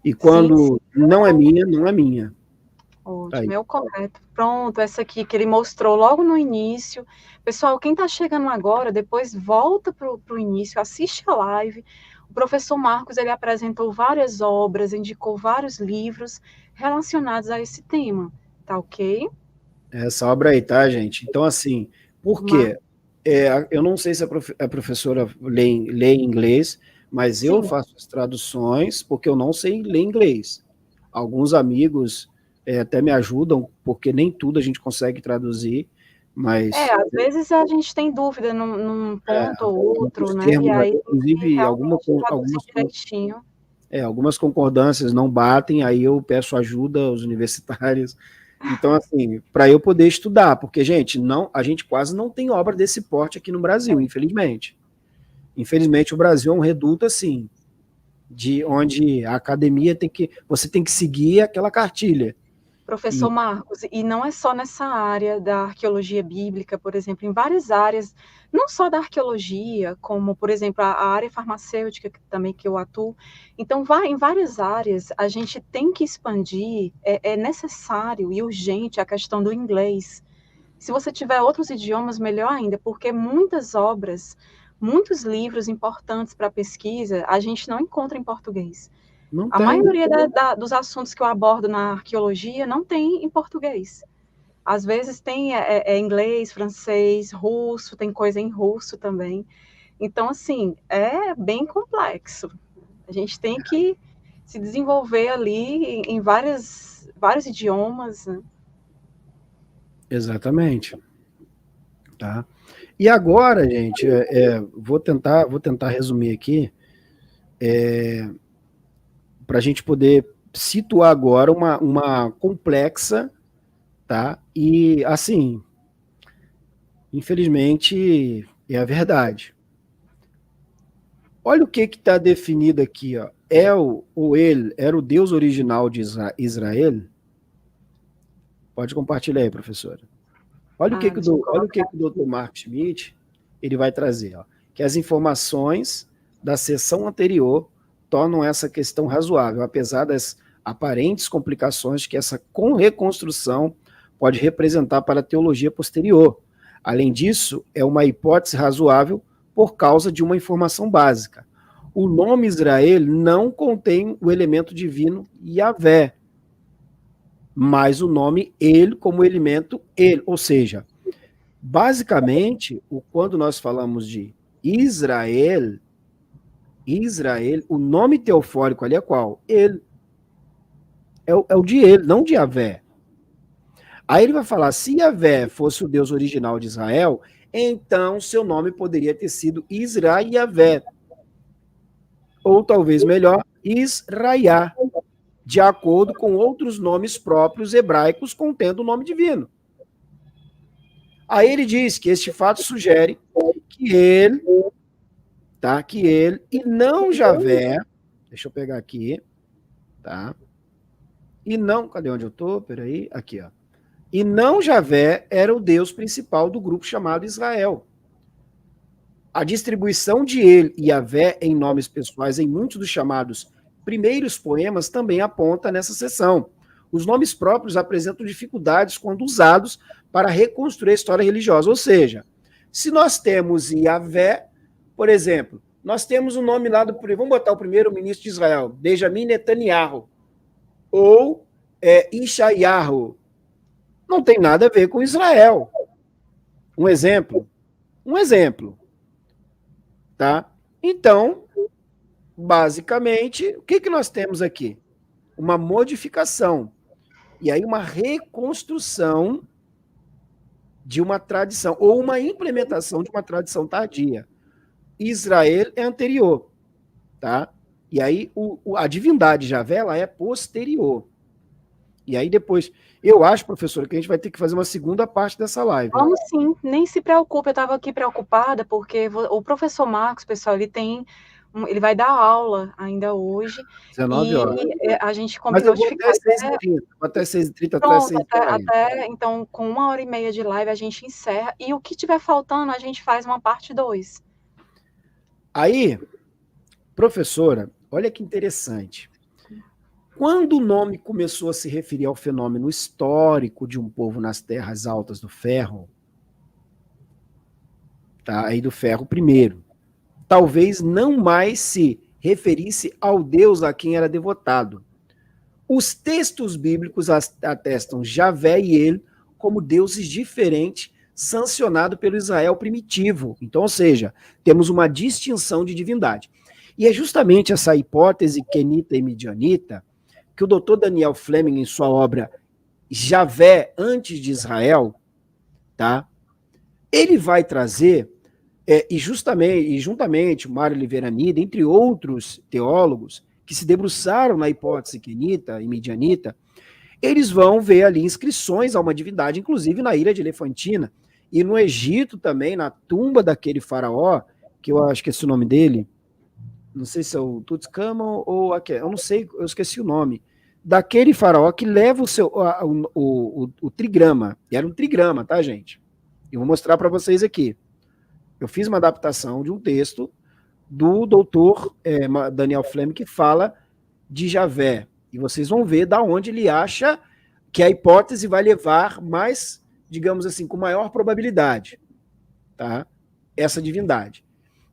e quando não é minha, não é minha. Ótimo, é o correto. Pronto, essa aqui que ele mostrou logo no início. Pessoal, quem está chegando agora, depois volta para o início, assiste a live. O professor Marcos, ele apresentou várias obras, indicou vários livros relacionados a esse tema, tá ok? Essa obra aí, tá, gente? Então, assim, por quê? Eu não sei se a professora lê inglês, mas eu faço as traduções porque eu não sei ler inglês. Alguns amigos até me ajudam, porque nem tudo a gente consegue traduzir, mas... às vezes a gente tem dúvida num ponto ou outro, né? Termos, e aí, inclusive, algumas concordâncias não batem, aí eu peço ajuda aos universitários. Então, assim, para eu poder estudar, porque, gente, a gente quase não tem obra desse porte aqui no Brasil, infelizmente. Infelizmente, o Brasil é um reduto, assim, de onde a academia você tem que seguir aquela cartilha. Professor Marcos, e não é só nessa área da arqueologia bíblica, por exemplo, em várias áreas, não só da arqueologia, como, por exemplo, a área farmacêutica também que eu atuo. Então, em várias áreas, a gente tem que expandir, é necessário e urgente a questão do inglês. Se você tiver outros idiomas, melhor ainda, porque muitas obras, muitos livros importantes para pesquisa, a gente não encontra em português. A maioria dos assuntos que eu abordo na arqueologia não tem em português. Às vezes tem inglês, francês, russo, tem coisa em russo também. Então, assim, é bem complexo. A gente tem que se desenvolver ali em vários idiomas, né? Exatamente. Tá? E agora, gente, vou tentar resumir aqui, para a gente poder situar agora uma complexa, tá? E, assim, infelizmente, é a verdade. Olha o que está definido aqui, ó. Ele era o Deus original de Israel? Pode compartilhar aí, professora. Olha o que o Dr. Mark Schmidt ele vai trazer, ó, que as informações da sessão anterior tornam essa questão razoável, apesar das aparentes complicações que essa reconstrução pode representar para a teologia posterior. Além disso, é uma hipótese razoável por causa de uma informação básica. O nome Israel não contém o elemento divino Yahvé, mas o nome ele como elemento ele, ou seja, basicamente, quando nós falamos de Israel, o nome teofórico ali é qual? Ele. É o de ele, não de Yahvé. Aí ele vai falar, se Yahvé fosse o Deus original de Israel, então seu nome poderia ter sido Israel, ou talvez melhor, Israiá, de acordo com outros nomes próprios hebraicos contendo o nome divino. Aí ele diz que este fato sugere que ele, tá? Que ele, e não Javé, deixa eu pegar aqui, tá? E não, cadê onde eu tô? Peraí, aqui, ó. E não Javé era o Deus principal do grupo chamado Israel. A distribuição de ele e Javé em nomes pessoais em muitos dos chamados primeiros poemas também aponta nessa seção. Os nomes próprios apresentam dificuldades quando usados para reconstruir a história religiosa. Ou seja, se nós temos Javé, por exemplo, nós temos o nome lá do... Vamos botar o primeiro-ministro de Israel, Benjamin Netanyahu, ou Ishayahu. Não tem nada a ver com Israel. Um exemplo. Tá? Então, basicamente, o que nós temos aqui? Uma modificação. E aí uma reconstrução de uma tradição, ou uma implementação de uma tradição tardia. Israel é anterior. Tá? E aí a divindade Javé, ela é posterior. E aí depois, eu acho, professora, que a gente vai ter que fazer uma segunda parte dessa live. Vamos sim, nem se preocupe, eu estava aqui preocupada, porque o professor Marcos, pessoal, ele vai dar aula ainda hoje. 19 horas. E a gente combinou de ficar até 6h30, até 6h30. Até, então, com 1h30 de live, a gente encerra. E o que tiver faltando, a gente faz uma parte 2. Aí, professora, olha que interessante. Quando o nome começou a se referir ao fenômeno histórico de um povo nas terras altas do ferro, tá? Aí do ferro primeiro, talvez não mais se referisse ao Deus a quem era devotado. Os textos bíblicos atestam Javé e ele como deuses diferentes, sancionado pelo Israel primitivo. Então, ou seja, temos uma distinção de divindade. E é justamente essa hipótese quenita e midianita que o doutor Daniel Fleming, em sua obra Javé antes de Israel, tá? Ele vai trazer, e juntamente Mário Oliveira Nida, entre outros teólogos que se debruçaram na hipótese quenita e midianita, eles vão ver ali inscrições a uma divindade, inclusive na ilha de Elefantina, e no Egito também, na tumba daquele faraó, que eu acho que esse é o nome dele, não sei se é o Tutankhamon ou aquele, eu não sei, eu esqueci o nome, daquele faraó que leva o trigrama. E era um trigrama, tá, gente? Eu vou mostrar para vocês aqui. Eu fiz uma adaptação de um texto do doutor Daniel Fleming que fala de Javé. E vocês vão ver da onde ele acha que a hipótese vai levar mais, digamos assim, com maior probabilidade, tá? Essa divindade.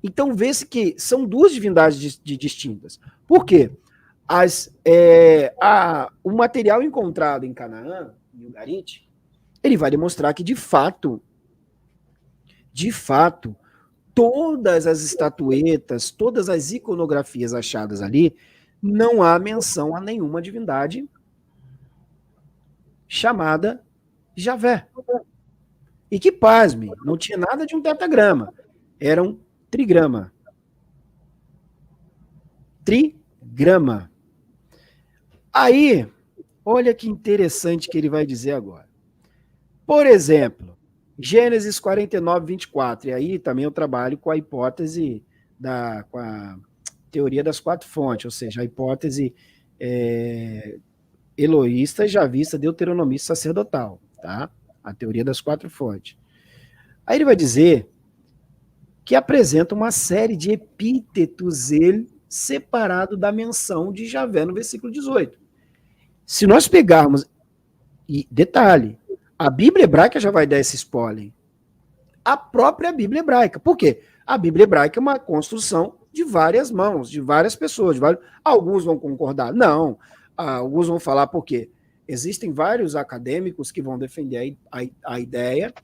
Então, vê-se que são duas divindades distintas. Por quê? O material encontrado em Canaã, em Ugarit, ele vai demonstrar que, de fato, todas as estatuetas, todas as iconografias achadas ali, não há menção a nenhuma divindade chamada Javé. E que, pasme, não tinha nada de um tetagrama, era um trigrama. Trigrama. Aí, olha que interessante que ele vai dizer agora. Por exemplo, Gênesis 49, 24. E aí também eu trabalho com a hipótese, com a teoria das 4 fontes, ou seja, a hipótese eloísta, javista, deuteronomista, sacerdotal, tá? A teoria das 4 fontes. Aí ele vai dizer que apresenta uma série de epítetos ele separado da menção de Javé no versículo 18. Se nós pegarmos, e detalhe, a Bíblia hebraica já vai dar esse spoiler. A própria Bíblia hebraica. Por quê? A Bíblia hebraica é uma construção de várias mãos, de várias pessoas. Alguns vão concordar, não. Alguns vão falar por quê? Existem vários acadêmicos que vão defender a ideia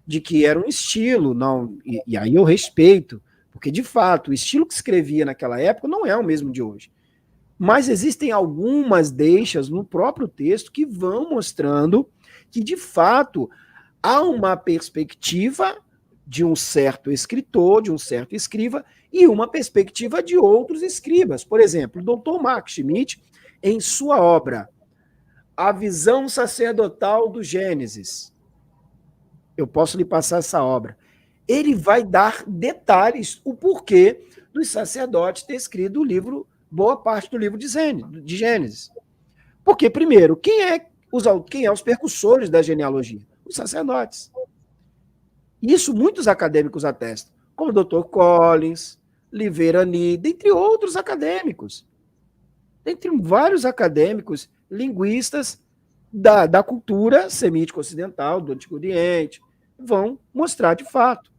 de que era um estilo, não, e aí eu respeito, porque de fato o estilo que escrevia naquela época não é o mesmo de hoje. Mas existem algumas deixas no próprio texto que vão mostrando que de fato há uma perspectiva de um certo escritor, de um certo escriba, e uma perspectiva de outros escribas. Por exemplo, o Dr. Mark Schmidt, em sua obra A Visão Sacerdotal do Gênesis, Eu posso lhe passar essa obra. Ele vai dar detalhes, o porquê dos sacerdotes ter escrito o livro, boa parte do livro de Gênesis. Porque, primeiro, quem é os percussores da genealogia? Os sacerdotes. Isso muitos acadêmicos atestam, como o Dr. Collins, Liverani, dentre outros acadêmicos. Dentre vários acadêmicos, linguistas da cultura semítica ocidental, do Antigo Oriente, vão mostrar de fato.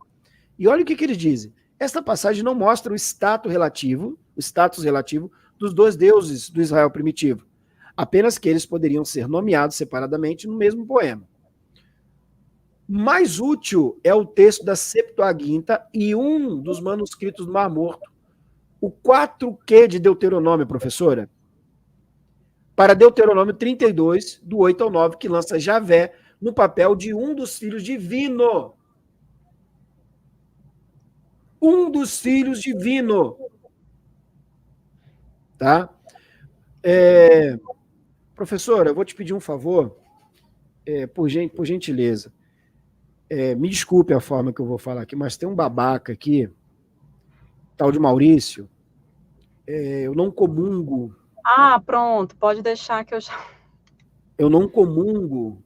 E olha o que eles dizem. Esta passagem não mostra o status relativo dos dois deuses do Israel primitivo, apenas que eles poderiam ser nomeados separadamente no mesmo poema. Mais útil é o texto da Septuaginta e um dos manuscritos do Mar Morto. O 4Q de Deuteronômio, professora? Para Deuteronômio 32, do 8 ao 9, que lança Javé no papel de um dos filhos divino. Um dos filhos divino. Tá? Professora, eu vou te pedir um favor, por gentileza. Me desculpe a forma que eu vou falar aqui, mas tem um babaca aqui, tal de Maurício. Eu não comungo. Ah, pronto, pode deixar que eu já... Eu não comungo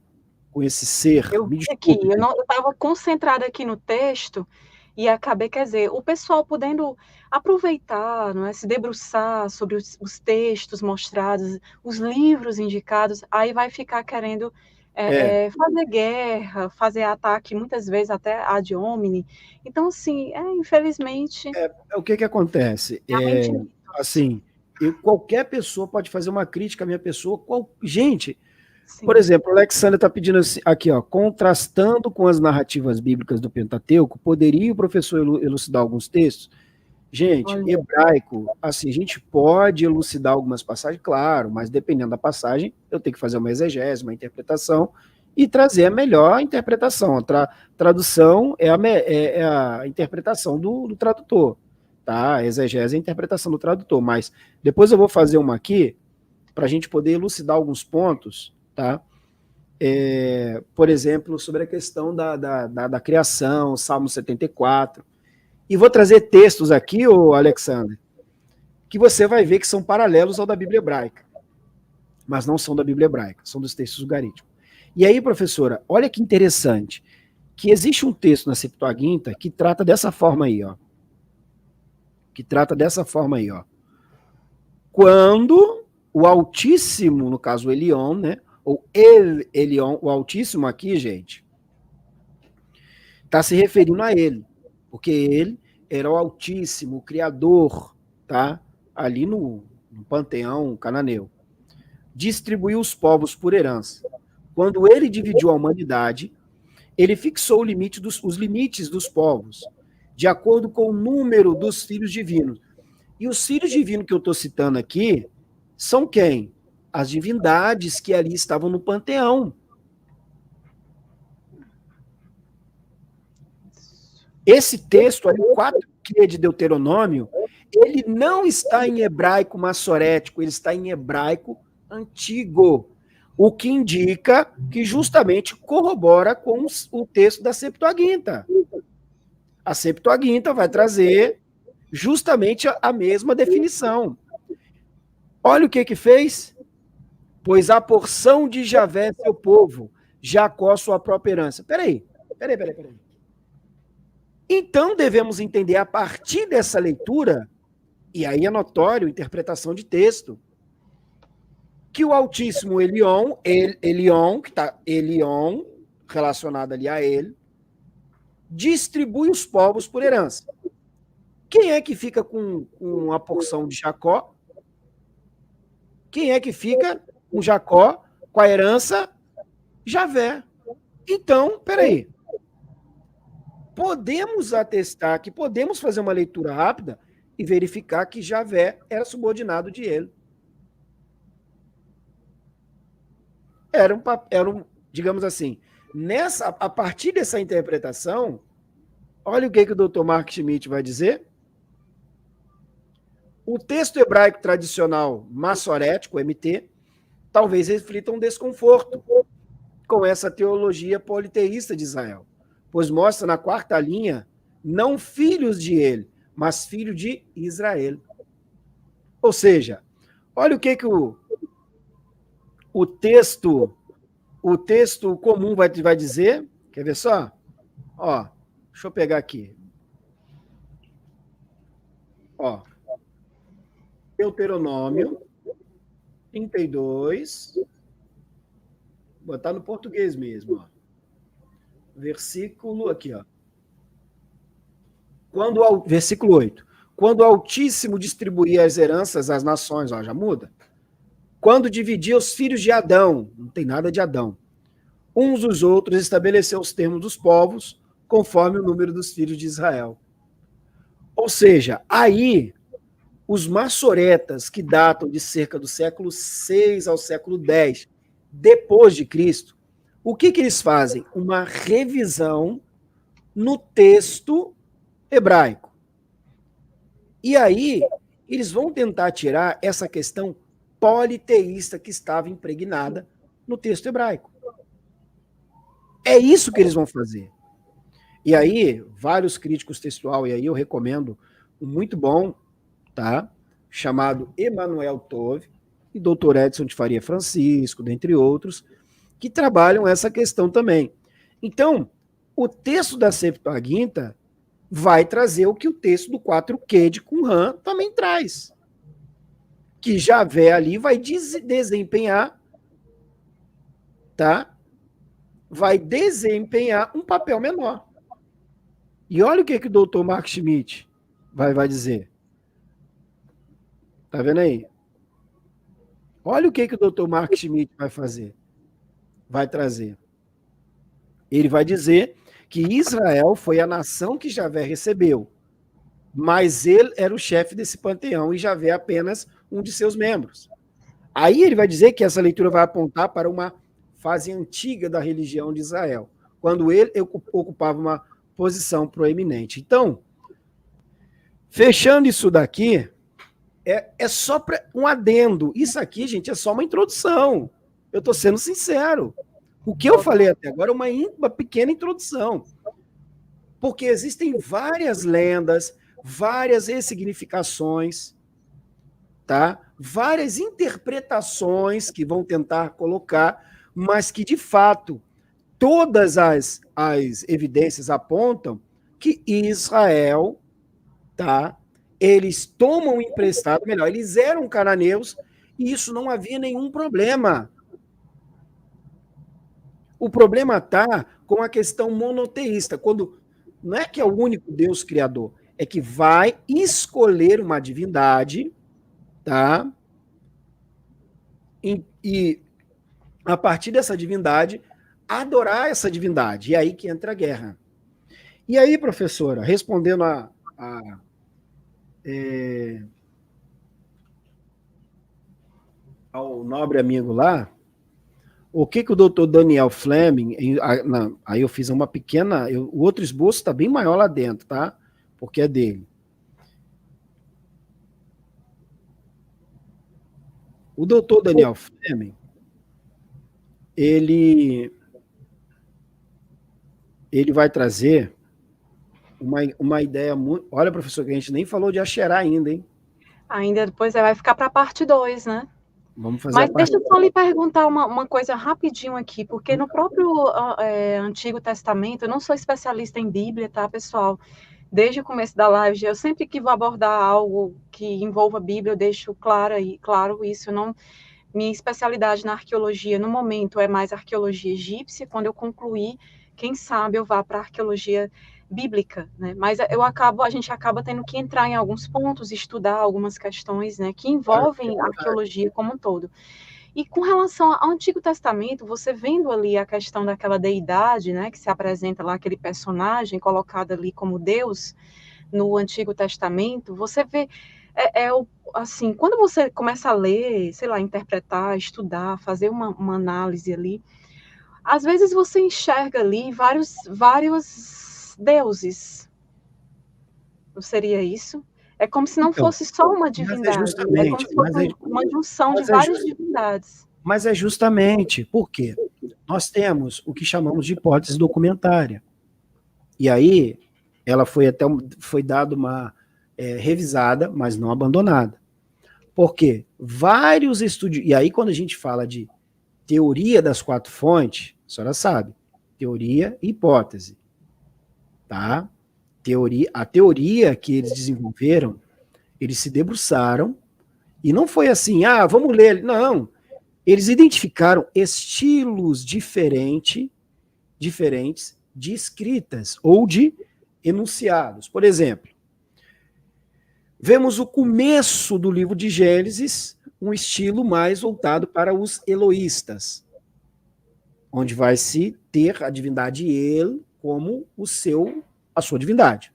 com esse ser. Eu Me vi aqui, desculpe. eu estava concentrada aqui no texto e acabei, quer dizer, o pessoal podendo aproveitar, não é, se debruçar sobre os textos mostrados, os livros indicados, aí vai ficar querendo fazer guerra, fazer ataque, muitas vezes até ad hominem. Então, assim, infelizmente... O que acontece? Assim, qualquer pessoa pode fazer uma crítica à minha pessoa. Gente, sim. Por exemplo, o Alexandre está pedindo assim, aqui, ó, contrastando com as narrativas bíblicas do Pentateuco, poderia o professor elucidar alguns textos? Gente, hebraico, assim, a gente pode elucidar algumas passagens, claro, mas dependendo da passagem, eu tenho que fazer uma exegese, uma interpretação, e trazer a melhor interpretação. A tradução é a interpretação do tradutor, tá? A exegese é a interpretação do tradutor, mas depois eu vou fazer uma aqui, para a gente poder elucidar alguns pontos, tá? Por exemplo, sobre a questão da criação, Salmo 74, e vou trazer textos aqui, ô Alexandre, que você vai ver que são paralelos ao da Bíblia hebraica, mas não são da Bíblia hebraica, são dos textos ugaríticos. E aí, professora, olha que interessante, que existe um texto na Septuaginta que trata dessa forma aí, ó. Quando o Altíssimo, no caso o Elion, né, ou Elion, o Altíssimo aqui, gente, está se referindo a ele, porque ele era o Altíssimo, o Criador, tá? Ali no panteão cananeu. Distribuiu os povos por herança. Quando ele dividiu a humanidade, ele fixou os limites dos povos, de acordo com o número dos filhos divinos. E os filhos divinos que eu estou citando aqui são quem? As divindades que ali estavam no panteão. Esse texto, ali, o 4Q de Deuteronômio, ele não está em hebraico massorético, ele está em hebraico antigo, o que indica que justamente corrobora com o texto da Septuaginta. A Septuaginta vai trazer justamente a mesma definição. Olha o que fez. Pois a porção de Javé, seu povo, Jacó, sua própria herança. Peraí. Então, devemos entender a partir dessa leitura, e aí é notório, interpretação de texto, que o Altíssimo Elion, que está Elion, relacionado ali a ele, distribui os povos por herança. Quem é que fica com a porção de Jacó? Quem é que fica com Jacó, com a herança? Javé. Então, peraí. Podemos atestar que podemos fazer uma leitura rápida e verificar que Javé era subordinado de ele. Digamos assim, a partir dessa interpretação, olha o que o Dr. Mark Schmidt vai dizer. O texto hebraico tradicional massorético, MT, talvez reflita um desconforto com essa teologia politeísta de Israel, pois mostra na quarta linha, não filhos de ele, mas filho de Israel. Ou seja, olha o que o texto comum vai dizer. Quer ver só? Ó, deixa eu pegar aqui. Ó, Deuteronômio 32, vou botar no português mesmo, ó. Versículo aqui, ó. Versículo 8. Quando o Altíssimo distribuía as heranças às nações, ó, já muda. Quando dividia os filhos de Adão, não tem nada de Adão, uns dos outros, estabeleceu os termos dos povos, conforme o número dos filhos de Israel. Ou seja, aí, os maçoretas, que datam de cerca do século 6 ao século 10, depois de Cristo, o que eles fazem? Uma revisão no texto hebraico. E aí, eles vão tentar tirar essa questão politeísta que estava impregnada no texto hebraico. É isso que eles vão fazer. E aí, vários críticos textual, e aí eu recomendo um muito bom, tá? Chamado Emanuel Tove e Dr. Edson de Faria Francisco, dentre outros, que trabalham essa questão também. Então, o texto da Septuaginta vai trazer o que o texto do 4Q de Qumran também traz. Que Javé ali vai desempenhar, tá? Vai desempenhar um papel menor. E olha o que o doutor Mark Schmidt vai dizer. Tá vendo aí? Olha o que o doutor Mark Schmidt vai fazer. Vai trazer. Ele vai dizer que Israel foi a nação que Javé recebeu, mas ele era o chefe desse panteão e Javé apenas um de seus membros. Aí ele vai dizer que essa leitura vai apontar para uma fase antiga da religião de Israel, quando ele ocupava uma posição proeminente. Então, fechando isso daqui, é só um adendo. Isso aqui, gente, é só uma introdução. Eu estou sendo sincero. O que eu falei até agora é uma pequena introdução. Porque existem várias lendas, várias ressignificações, tá? Várias interpretações que vão tentar colocar, mas que, de fato, todas as evidências apontam que Israel, tá? Eles tomam emprestado, melhor, eles eram cananeus e isso não havia nenhum problema. O problema está com a questão monoteísta, quando não é que é o único Deus criador, é que vai escolher uma divindade, tá? E a partir dessa divindade, adorar essa divindade. E aí que entra a guerra. E aí, professora, respondendo ao nobre amigo lá, o que o doutor Daniel Fleming, aí eu fiz uma pequena, o outro esboço está bem maior lá dentro, tá? Porque é dele. O doutor Daniel Fleming, ele vai trazer uma ideia muito... Olha, professor, que a gente nem falou de Axerá ainda, hein? Ainda depois vai ficar para a parte 2, né? Vamos fazer Mas deixa eu só lhe perguntar uma coisa rapidinho aqui, porque no próprio Antigo Testamento, eu não sou especialista em Bíblia, tá, pessoal? Desde o começo da live, eu sempre que vou abordar algo que envolva Bíblia, eu deixo claro isso. Minha especialidade na arqueologia, no momento, é mais arqueologia egípcia. Quando eu concluir, quem sabe eu vá para a arqueologia bíblica, né? Mas a gente acaba tendo que entrar em alguns pontos, estudar algumas questões, né, que envolvem a arqueologia como um todo. E com relação ao Antigo Testamento, você vendo ali a questão daquela deidade, né, que se apresenta lá, aquele personagem colocado ali como Deus no Antigo Testamento, você vê, assim, quando você começa a ler, sei lá, interpretar, estudar, fazer uma análise ali, às vezes você enxerga ali vários deuses. Não seria isso? É como se não fosse só uma divindade. É como se fosse uma junção de várias divindades. Mas é justamente, por quê? Nós temos o que chamamos de hipótese documentária. E aí, ela foi dada uma revisada, mas não abandonada. Por quê? Vários estudos. E aí, quando a gente fala de teoria das 4 fontes, a senhora sabe, teoria e hipótese. Tá? A teoria que eles desenvolveram, eles se debruçaram, e não foi assim, vamos ler. Não. Eles identificaram estilos diferentes de escritas ou de enunciados. Por exemplo, vemos o começo do livro de Gênesis, um estilo mais voltado para os eloístas, onde vai se ter a divindade El como a sua divindade.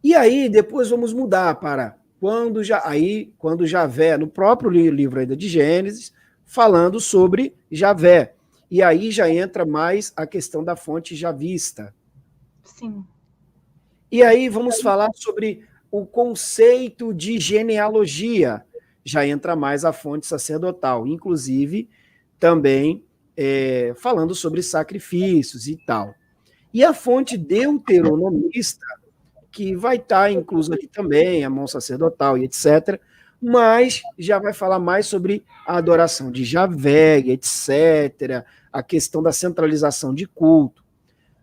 E aí, depois vamos mudar para quando Javé, no próprio livro ainda de Gênesis, falando sobre Javé. E aí já entra mais a questão da fonte javista. Sim. E aí vamos falar sobre o conceito de genealogia. Já entra mais a fonte sacerdotal, inclusive também falando sobre sacrifícios e tal. E a fonte deuteronomista, que vai estar incluso ali também, a mão sacerdotal e etc., mas já vai falar mais sobre a adoração de Javé, etc., a questão da centralização de culto.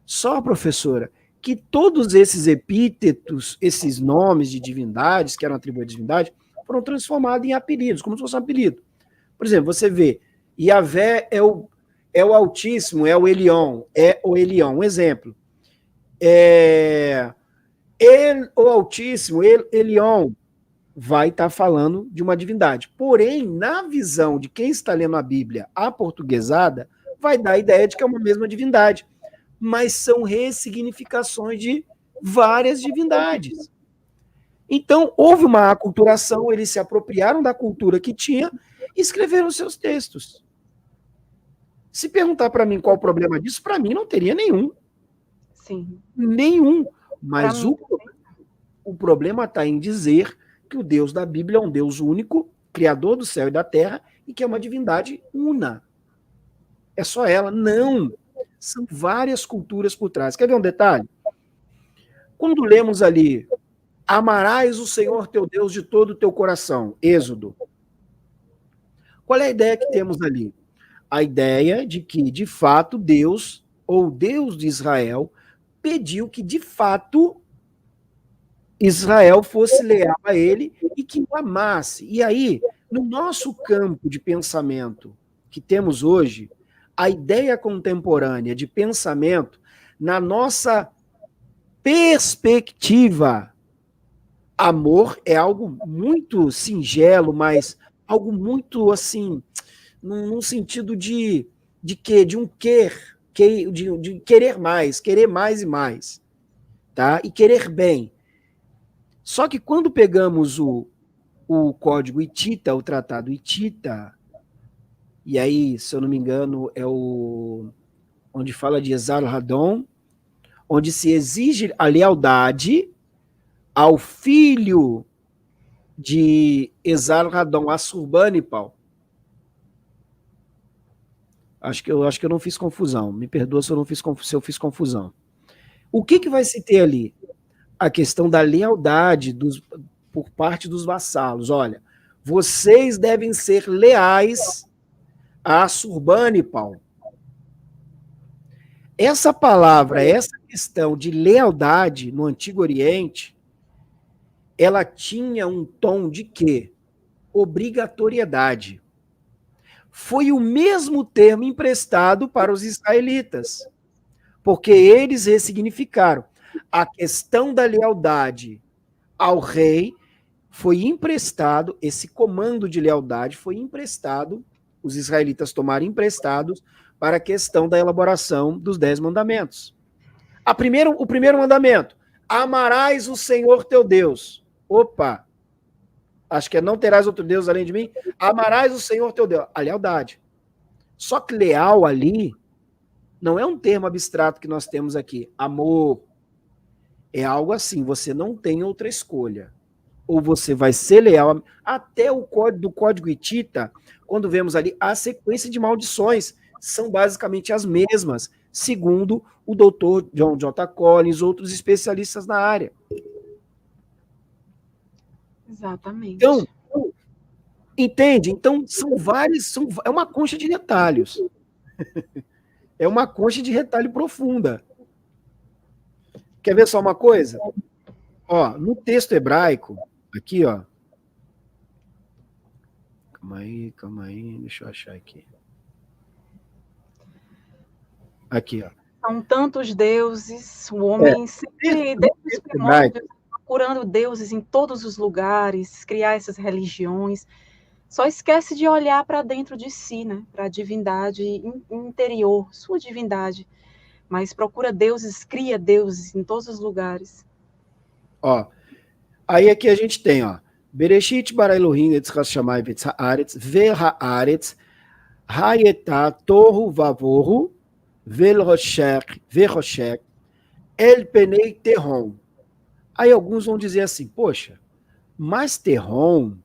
Só, professora, que todos esses epítetos, esses nomes de divindades, que eram atribuídos à divindade, foram transformados em apelidos, como se fosse um apelido. Por exemplo, você vê, Yahvé é o Altíssimo, é o Elion. Um exemplo. O Altíssimo, Elion, vai estar falando de uma divindade. Porém, na visão de quem está lendo a Bíblia aportuguesada, vai dar a ideia de que é uma mesma divindade. Mas são ressignificações de várias divindades. Então, houve uma aculturação, eles se apropriaram da cultura que tinha e escreveram seus textos. Se perguntar para mim qual o problema disso, para mim não teria nenhum. Sim. Nenhum. Mas o problema está em dizer que o Deus da Bíblia é um Deus único, criador do céu e da terra, e que é uma divindade una. É só ela. Não. São várias culturas por trás. Quer ver um detalhe? Quando lemos ali, amarás o Senhor teu Deus de todo o teu coração, Êxodo. Qual é a ideia que temos ali? A ideia de que, de fato, Deus, ou Deus de Israel, pediu que, de fato, Israel fosse leal a ele e que o amasse. E aí, no nosso campo de pensamento que temos hoje, a ideia contemporânea de pensamento, na nossa perspectiva, amor é algo muito singelo, mas algo muito, assim, num sentido de quê? De querer mais e mais, tá? E querer bem. Só que quando pegamos o código Hitita, o tratado Hitita, e aí, se eu não me engano, é onde fala de Esarhaddon, onde se exige a lealdade ao filho de Esarhaddon, Assurbanipal. Acho que eu não fiz confusão. Me perdoa se eu fiz confusão. O que vai se ter ali? A questão da lealdade por parte dos vassalos. Olha, vocês devem ser leais a Assurbanipal. Essa palavra, essa questão de lealdade no Antigo Oriente, ela tinha um tom de quê? Obrigatoriedade. Foi o mesmo termo emprestado para os israelitas, porque eles ressignificaram. A questão da lealdade ao rei foi emprestado, esse comando de lealdade foi emprestado, os israelitas tomaram emprestados para a questão da elaboração dos 10 mandamentos. O primeiro mandamento, amarás o Senhor teu Deus. Opa! Acho que é não terás outro Deus além de mim. Amarás o Senhor teu Deus. A lealdade. Só que leal ali não é um termo abstrato que nós temos aqui. Amor. É algo assim, você não tem outra escolha. Ou você vai ser leal. Até o código Hitita, quando vemos ali, a sequência de maldições são basicamente as mesmas. segundo o doutor John J. Collins, outros especialistas na área. Exatamente. Então, entende? Então, é uma concha de retalhos. É uma concha de retalho profunda. Quer ver só uma coisa? Ó, no texto hebraico, aqui, ó. Calma aí, deixa eu achar aqui. Aqui, ó. São tantos deuses, o homem sempre, desde os primórdios, procurando deuses em todos os lugares, criar essas religiões, só esquece de olhar para dentro de si, né? Para a divindade interior, sua divindade, mas procura deuses, cria deuses em todos os lugares. Ó, aí aqui a gente tem, ó, Bereshit bara Elohim et hashamayim v'et haaretz ve'haaretz hayetah tohu vavohu ve'roshek el penei terron. Aí alguns vão dizer assim, poxa, mas terron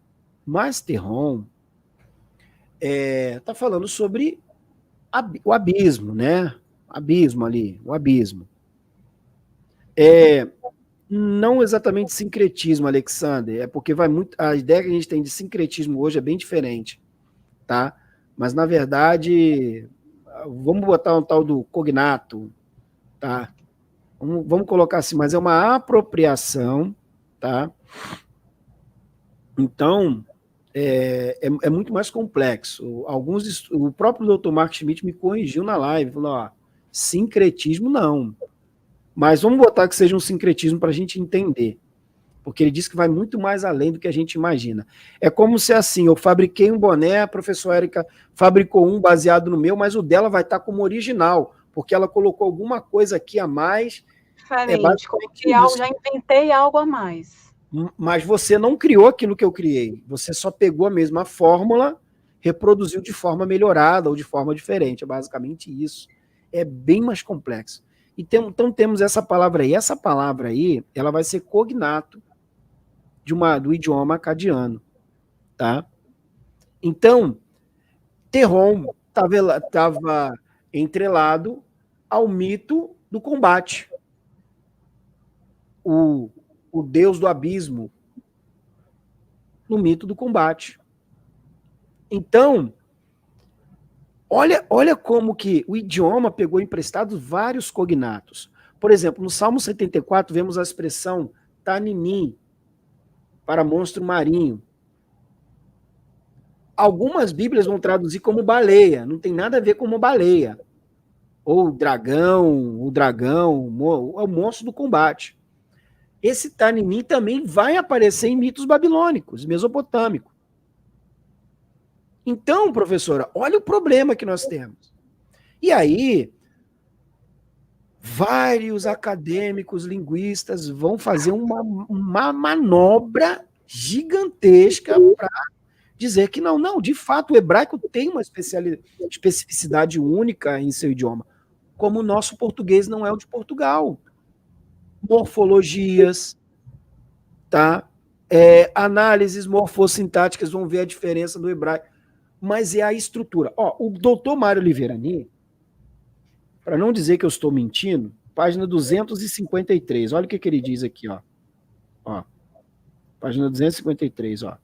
tá falando sobre o abismo, né? Abismo ali, o abismo. Não exatamente sincretismo, Alexander, é porque vai muito. A ideia que a gente tem de sincretismo hoje é bem diferente, tá? Mas na verdade, vamos botar um tal do cognato, tá? Vamos colocar assim, mas é uma apropriação, tá? Então, é muito mais complexo. O próprio Dr. Mark Schmidt me corrigiu na live, falou, ó, sincretismo não. Mas vamos botar que seja um sincretismo para a gente entender. Porque ele diz que vai muito mais além do que a gente imagina. É como se assim, eu fabriquei um boné, a professora Érica fabricou um baseado no meu, mas o dela vai estar como original, porque ela colocou alguma coisa aqui a mais. Diferente, já inventei algo a mais. Mas você não criou aquilo que eu criei. Você só pegou a mesma fórmula, reproduziu de forma melhorada ou de forma diferente. É basicamente isso. É bem mais complexo. Então temos essa palavra aí. Essa palavra aí, ela vai ser cognato do idioma acadiano, tá? Então, Terron estava entrelado ao mito do combate. O deus do abismo no mito do combate. Então, olha como que o idioma pegou emprestado vários cognatos. Por exemplo, no Salmo 74, vemos a expressão Tanimim, para monstro marinho. Algumas Bíblias vão traduzir como baleia, não tem nada a ver com uma baleia. Ou o dragão, o monstro do combate. Esse Tanimim também vai aparecer em mitos babilônicos, mesopotâmicos. Então, professora, olha o problema que nós temos. E aí, vários acadêmicos, linguistas vão fazer uma manobra gigantesca para dizer que não, de fato, o hebraico tem uma especificidade única em seu idioma, como o nosso português não é o de Portugal. Morfologias, tá? Análises morfossintáticas vão ver a diferença do hebraico, mas é a estrutura. Ó, o doutor Mário Liverani, para não dizer que eu estou mentindo, página 253, olha o que ele diz aqui, ó. Página 253, ó.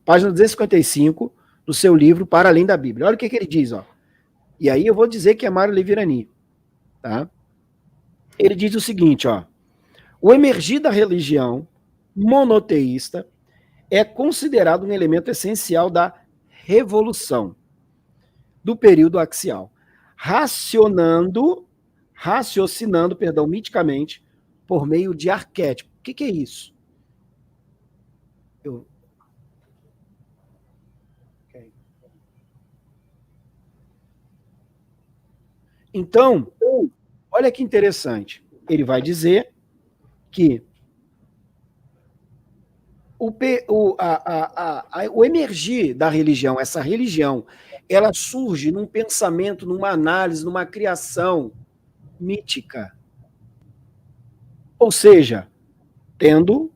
Página 255 do seu livro Para Além da Bíblia. Olha o que ele diz, ó. E aí eu vou dizer que é Mário Liverani, tá? Ele diz o seguinte, ó. O emergir da religião monoteísta é considerado um elemento essencial da revolução do período axial, raciocinando, miticamente, por meio de arquétipo. O que é isso? Então, olha que interessante. Ele vai dizer que o emergir da religião, essa religião, ela surge num pensamento, numa análise, numa criação mítica. Ou seja, tendo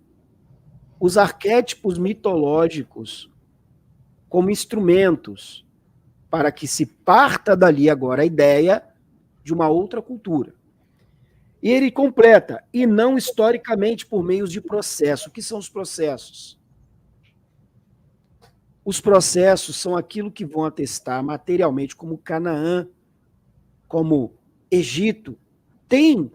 os arquétipos mitológicos como instrumentos para que se parta dali agora a ideia de uma outra cultura. E ele completa, e não historicamente por meios de processo. O que são os processos? Os processos são aquilo que vão atestar materialmente, como Canaã, como Egito, tem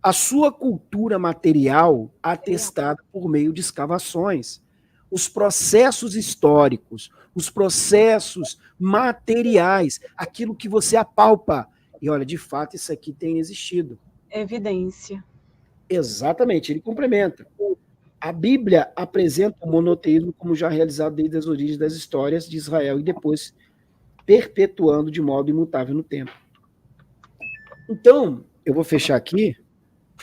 a sua cultura material atestada por meio de escavações. Os processos históricos, os processos materiais, aquilo que você apalpa. E olha, de fato, isso aqui tem existido. Evidência. Exatamente, ele complementa. A Bíblia apresenta o monoteísmo como já realizado desde as origens das histórias de Israel e depois perpetuando de modo imutável no tempo. Então, eu vou fechar aqui,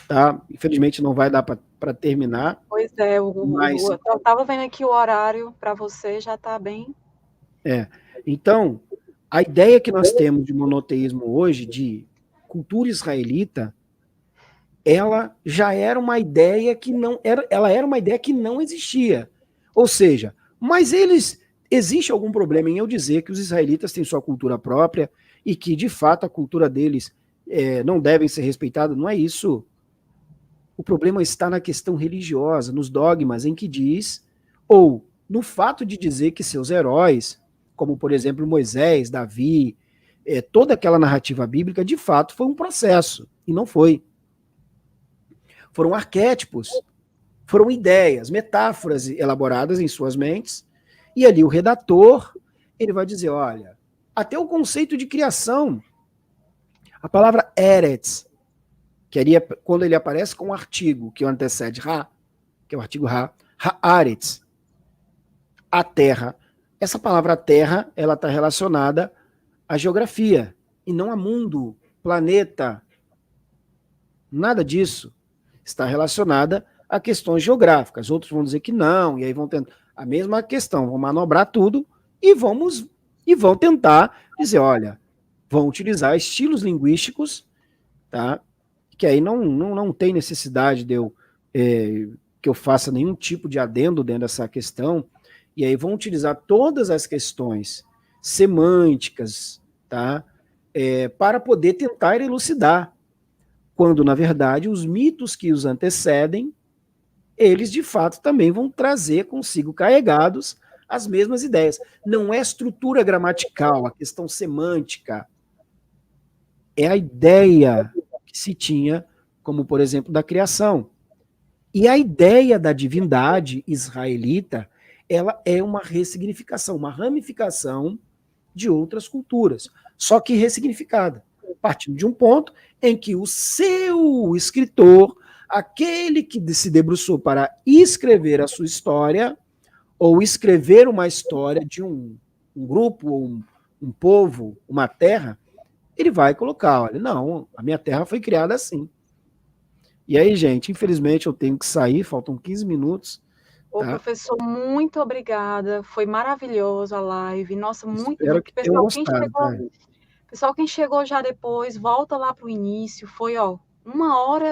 tá? Infelizmente não vai dar para terminar. Pois é, mas eu estava vendo aqui o horário para você, já está bem. Então, a ideia que nós temos de monoteísmo hoje, de cultura israelita, ela já era uma ideia que não era, ela era uma ideia que não existia. Ou seja, mas existe algum problema em eu dizer que os israelitas têm sua cultura própria e que, de fato, a cultura deles não deve ser respeitada? Não é isso. O problema está na questão religiosa, nos dogmas em que diz, ou no fato de dizer que seus heróis, como, por exemplo, Moisés, Davi, toda aquela narrativa bíblica, de fato, foi um processo, e não foi. Foram arquétipos, foram ideias, metáforas elaboradas em suas mentes, e ali o redator, ele vai dizer, olha, até o conceito de criação, a palavra Eretz, que ali, quando ele aparece com o artigo que o antecede Ra, que é o artigo Ra, Haaretz, a terra. Essa palavra terra, ela está relacionada à geografia, e não a mundo, planeta, nada disso. Está relacionada a questões geográficas. Outros vão dizer que não, e aí vão tentar a mesma questão, vão manobrar tudo e vão tentar dizer, olha, vão utilizar estilos linguísticos, tá? Que aí não tem necessidade de que eu faça nenhum tipo de adendo dentro dessa questão, e aí vão utilizar todas as questões semânticas, tá? Para poder tentar elucidar, quando, na verdade, os mitos que os antecedem, eles, de fato, também vão trazer consigo carregados as mesmas ideias. Não é estrutura gramatical, a questão semântica, é a ideia que se tinha, como, por exemplo, da criação. E a ideia da divindade israelita, ela é uma ressignificação, uma ramificação de outras culturas, só que ressignificada, partindo de um ponto em que o seu escritor, aquele que se debruçou para escrever a sua história, ou escrever uma história de um grupo, ou um povo, uma terra, ele vai colocar, olha, não, a minha terra foi criada assim. E aí, gente, infelizmente eu tenho que sair, faltam 15 minutos. Ô, tá? Professor, muito obrigada, foi maravilhoso a live, nossa, muito, Espero que tenham gostado. Pessoal, quem chegou já depois, volta lá para o início, foi, ó,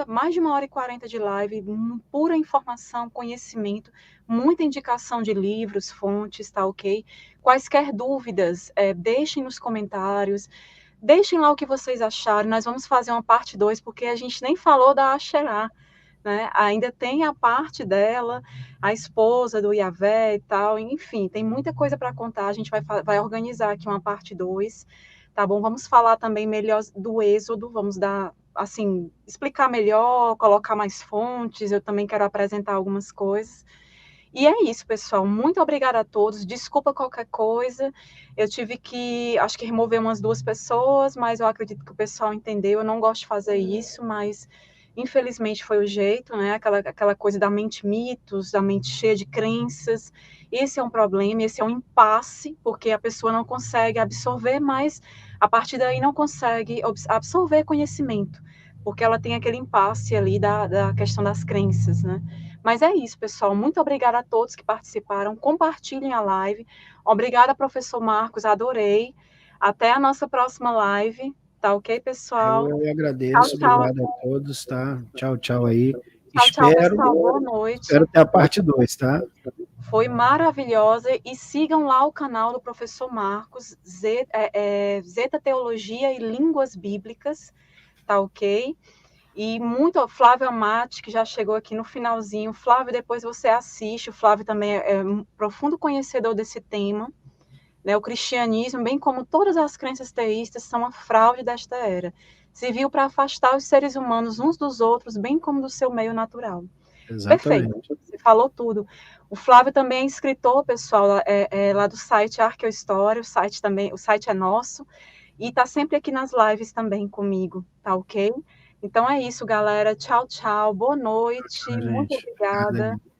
mais de 1h40 de live, pura informação, conhecimento, muita indicação de livros, fontes, tá ok? Quaisquer dúvidas, deixem nos comentários, deixem lá o que vocês acharam, nós vamos fazer uma parte 2, porque a gente nem falou da Asherá, né? Ainda tem a parte dela, a esposa do Yahvé e tal, enfim, tem muita coisa para contar, a gente vai organizar aqui uma parte 2, tá bom? Vamos falar também melhor do Êxodo, vamos dar, assim, explicar melhor, colocar mais fontes, eu também quero apresentar algumas coisas. E é isso, pessoal. Muito obrigada a todos. Desculpa qualquer coisa. Eu tive que, acho que remover umas 2 pessoas, mas eu acredito que o pessoal entendeu. Eu não gosto de fazer isso, mas infelizmente foi o jeito, né? Aquela coisa da mente mitos, da mente cheia de crenças. Esse é um problema, esse é um impasse, porque a pessoa não consegue absorver, mas a partir daí não consegue absorver conhecimento, porque ela tem aquele impasse ali da questão das crenças, né? Mas é isso, pessoal. Muito obrigada a todos que participaram. Compartilhem a live. Obrigada, professor Marcos. Adorei. Até a nossa próxima live. Tá ok, pessoal? Eu agradeço. Tchau, Obrigado a todos, tá? Tchau, tchau aí. Tchau, pessoal. Boa noite. Espero ter a parte 2, tá? Foi maravilhosa, e sigam lá o canal do professor Marcos, Zeta Teologia e Línguas Bíblicas, tá ok? E muito, Flávio Amati, que já chegou aqui no finalzinho. Flávio, depois você assiste, o Flávio também é um profundo conhecedor desse tema, né? O cristianismo, bem como todas as crenças teístas, são uma fraude desta era. Se viu para afastar os seres humanos uns dos outros, bem como do seu meio natural. Perfeito, Exatamente. você falou tudo. O Flávio também é escritor, pessoal, lá do site Arqueohistória, o site é nosso, e está sempre aqui nas lives também comigo, tá ok? Então é isso, galera. Tchau, tchau. Boa noite. Tchau, Muito gente. obrigada. Obrigado.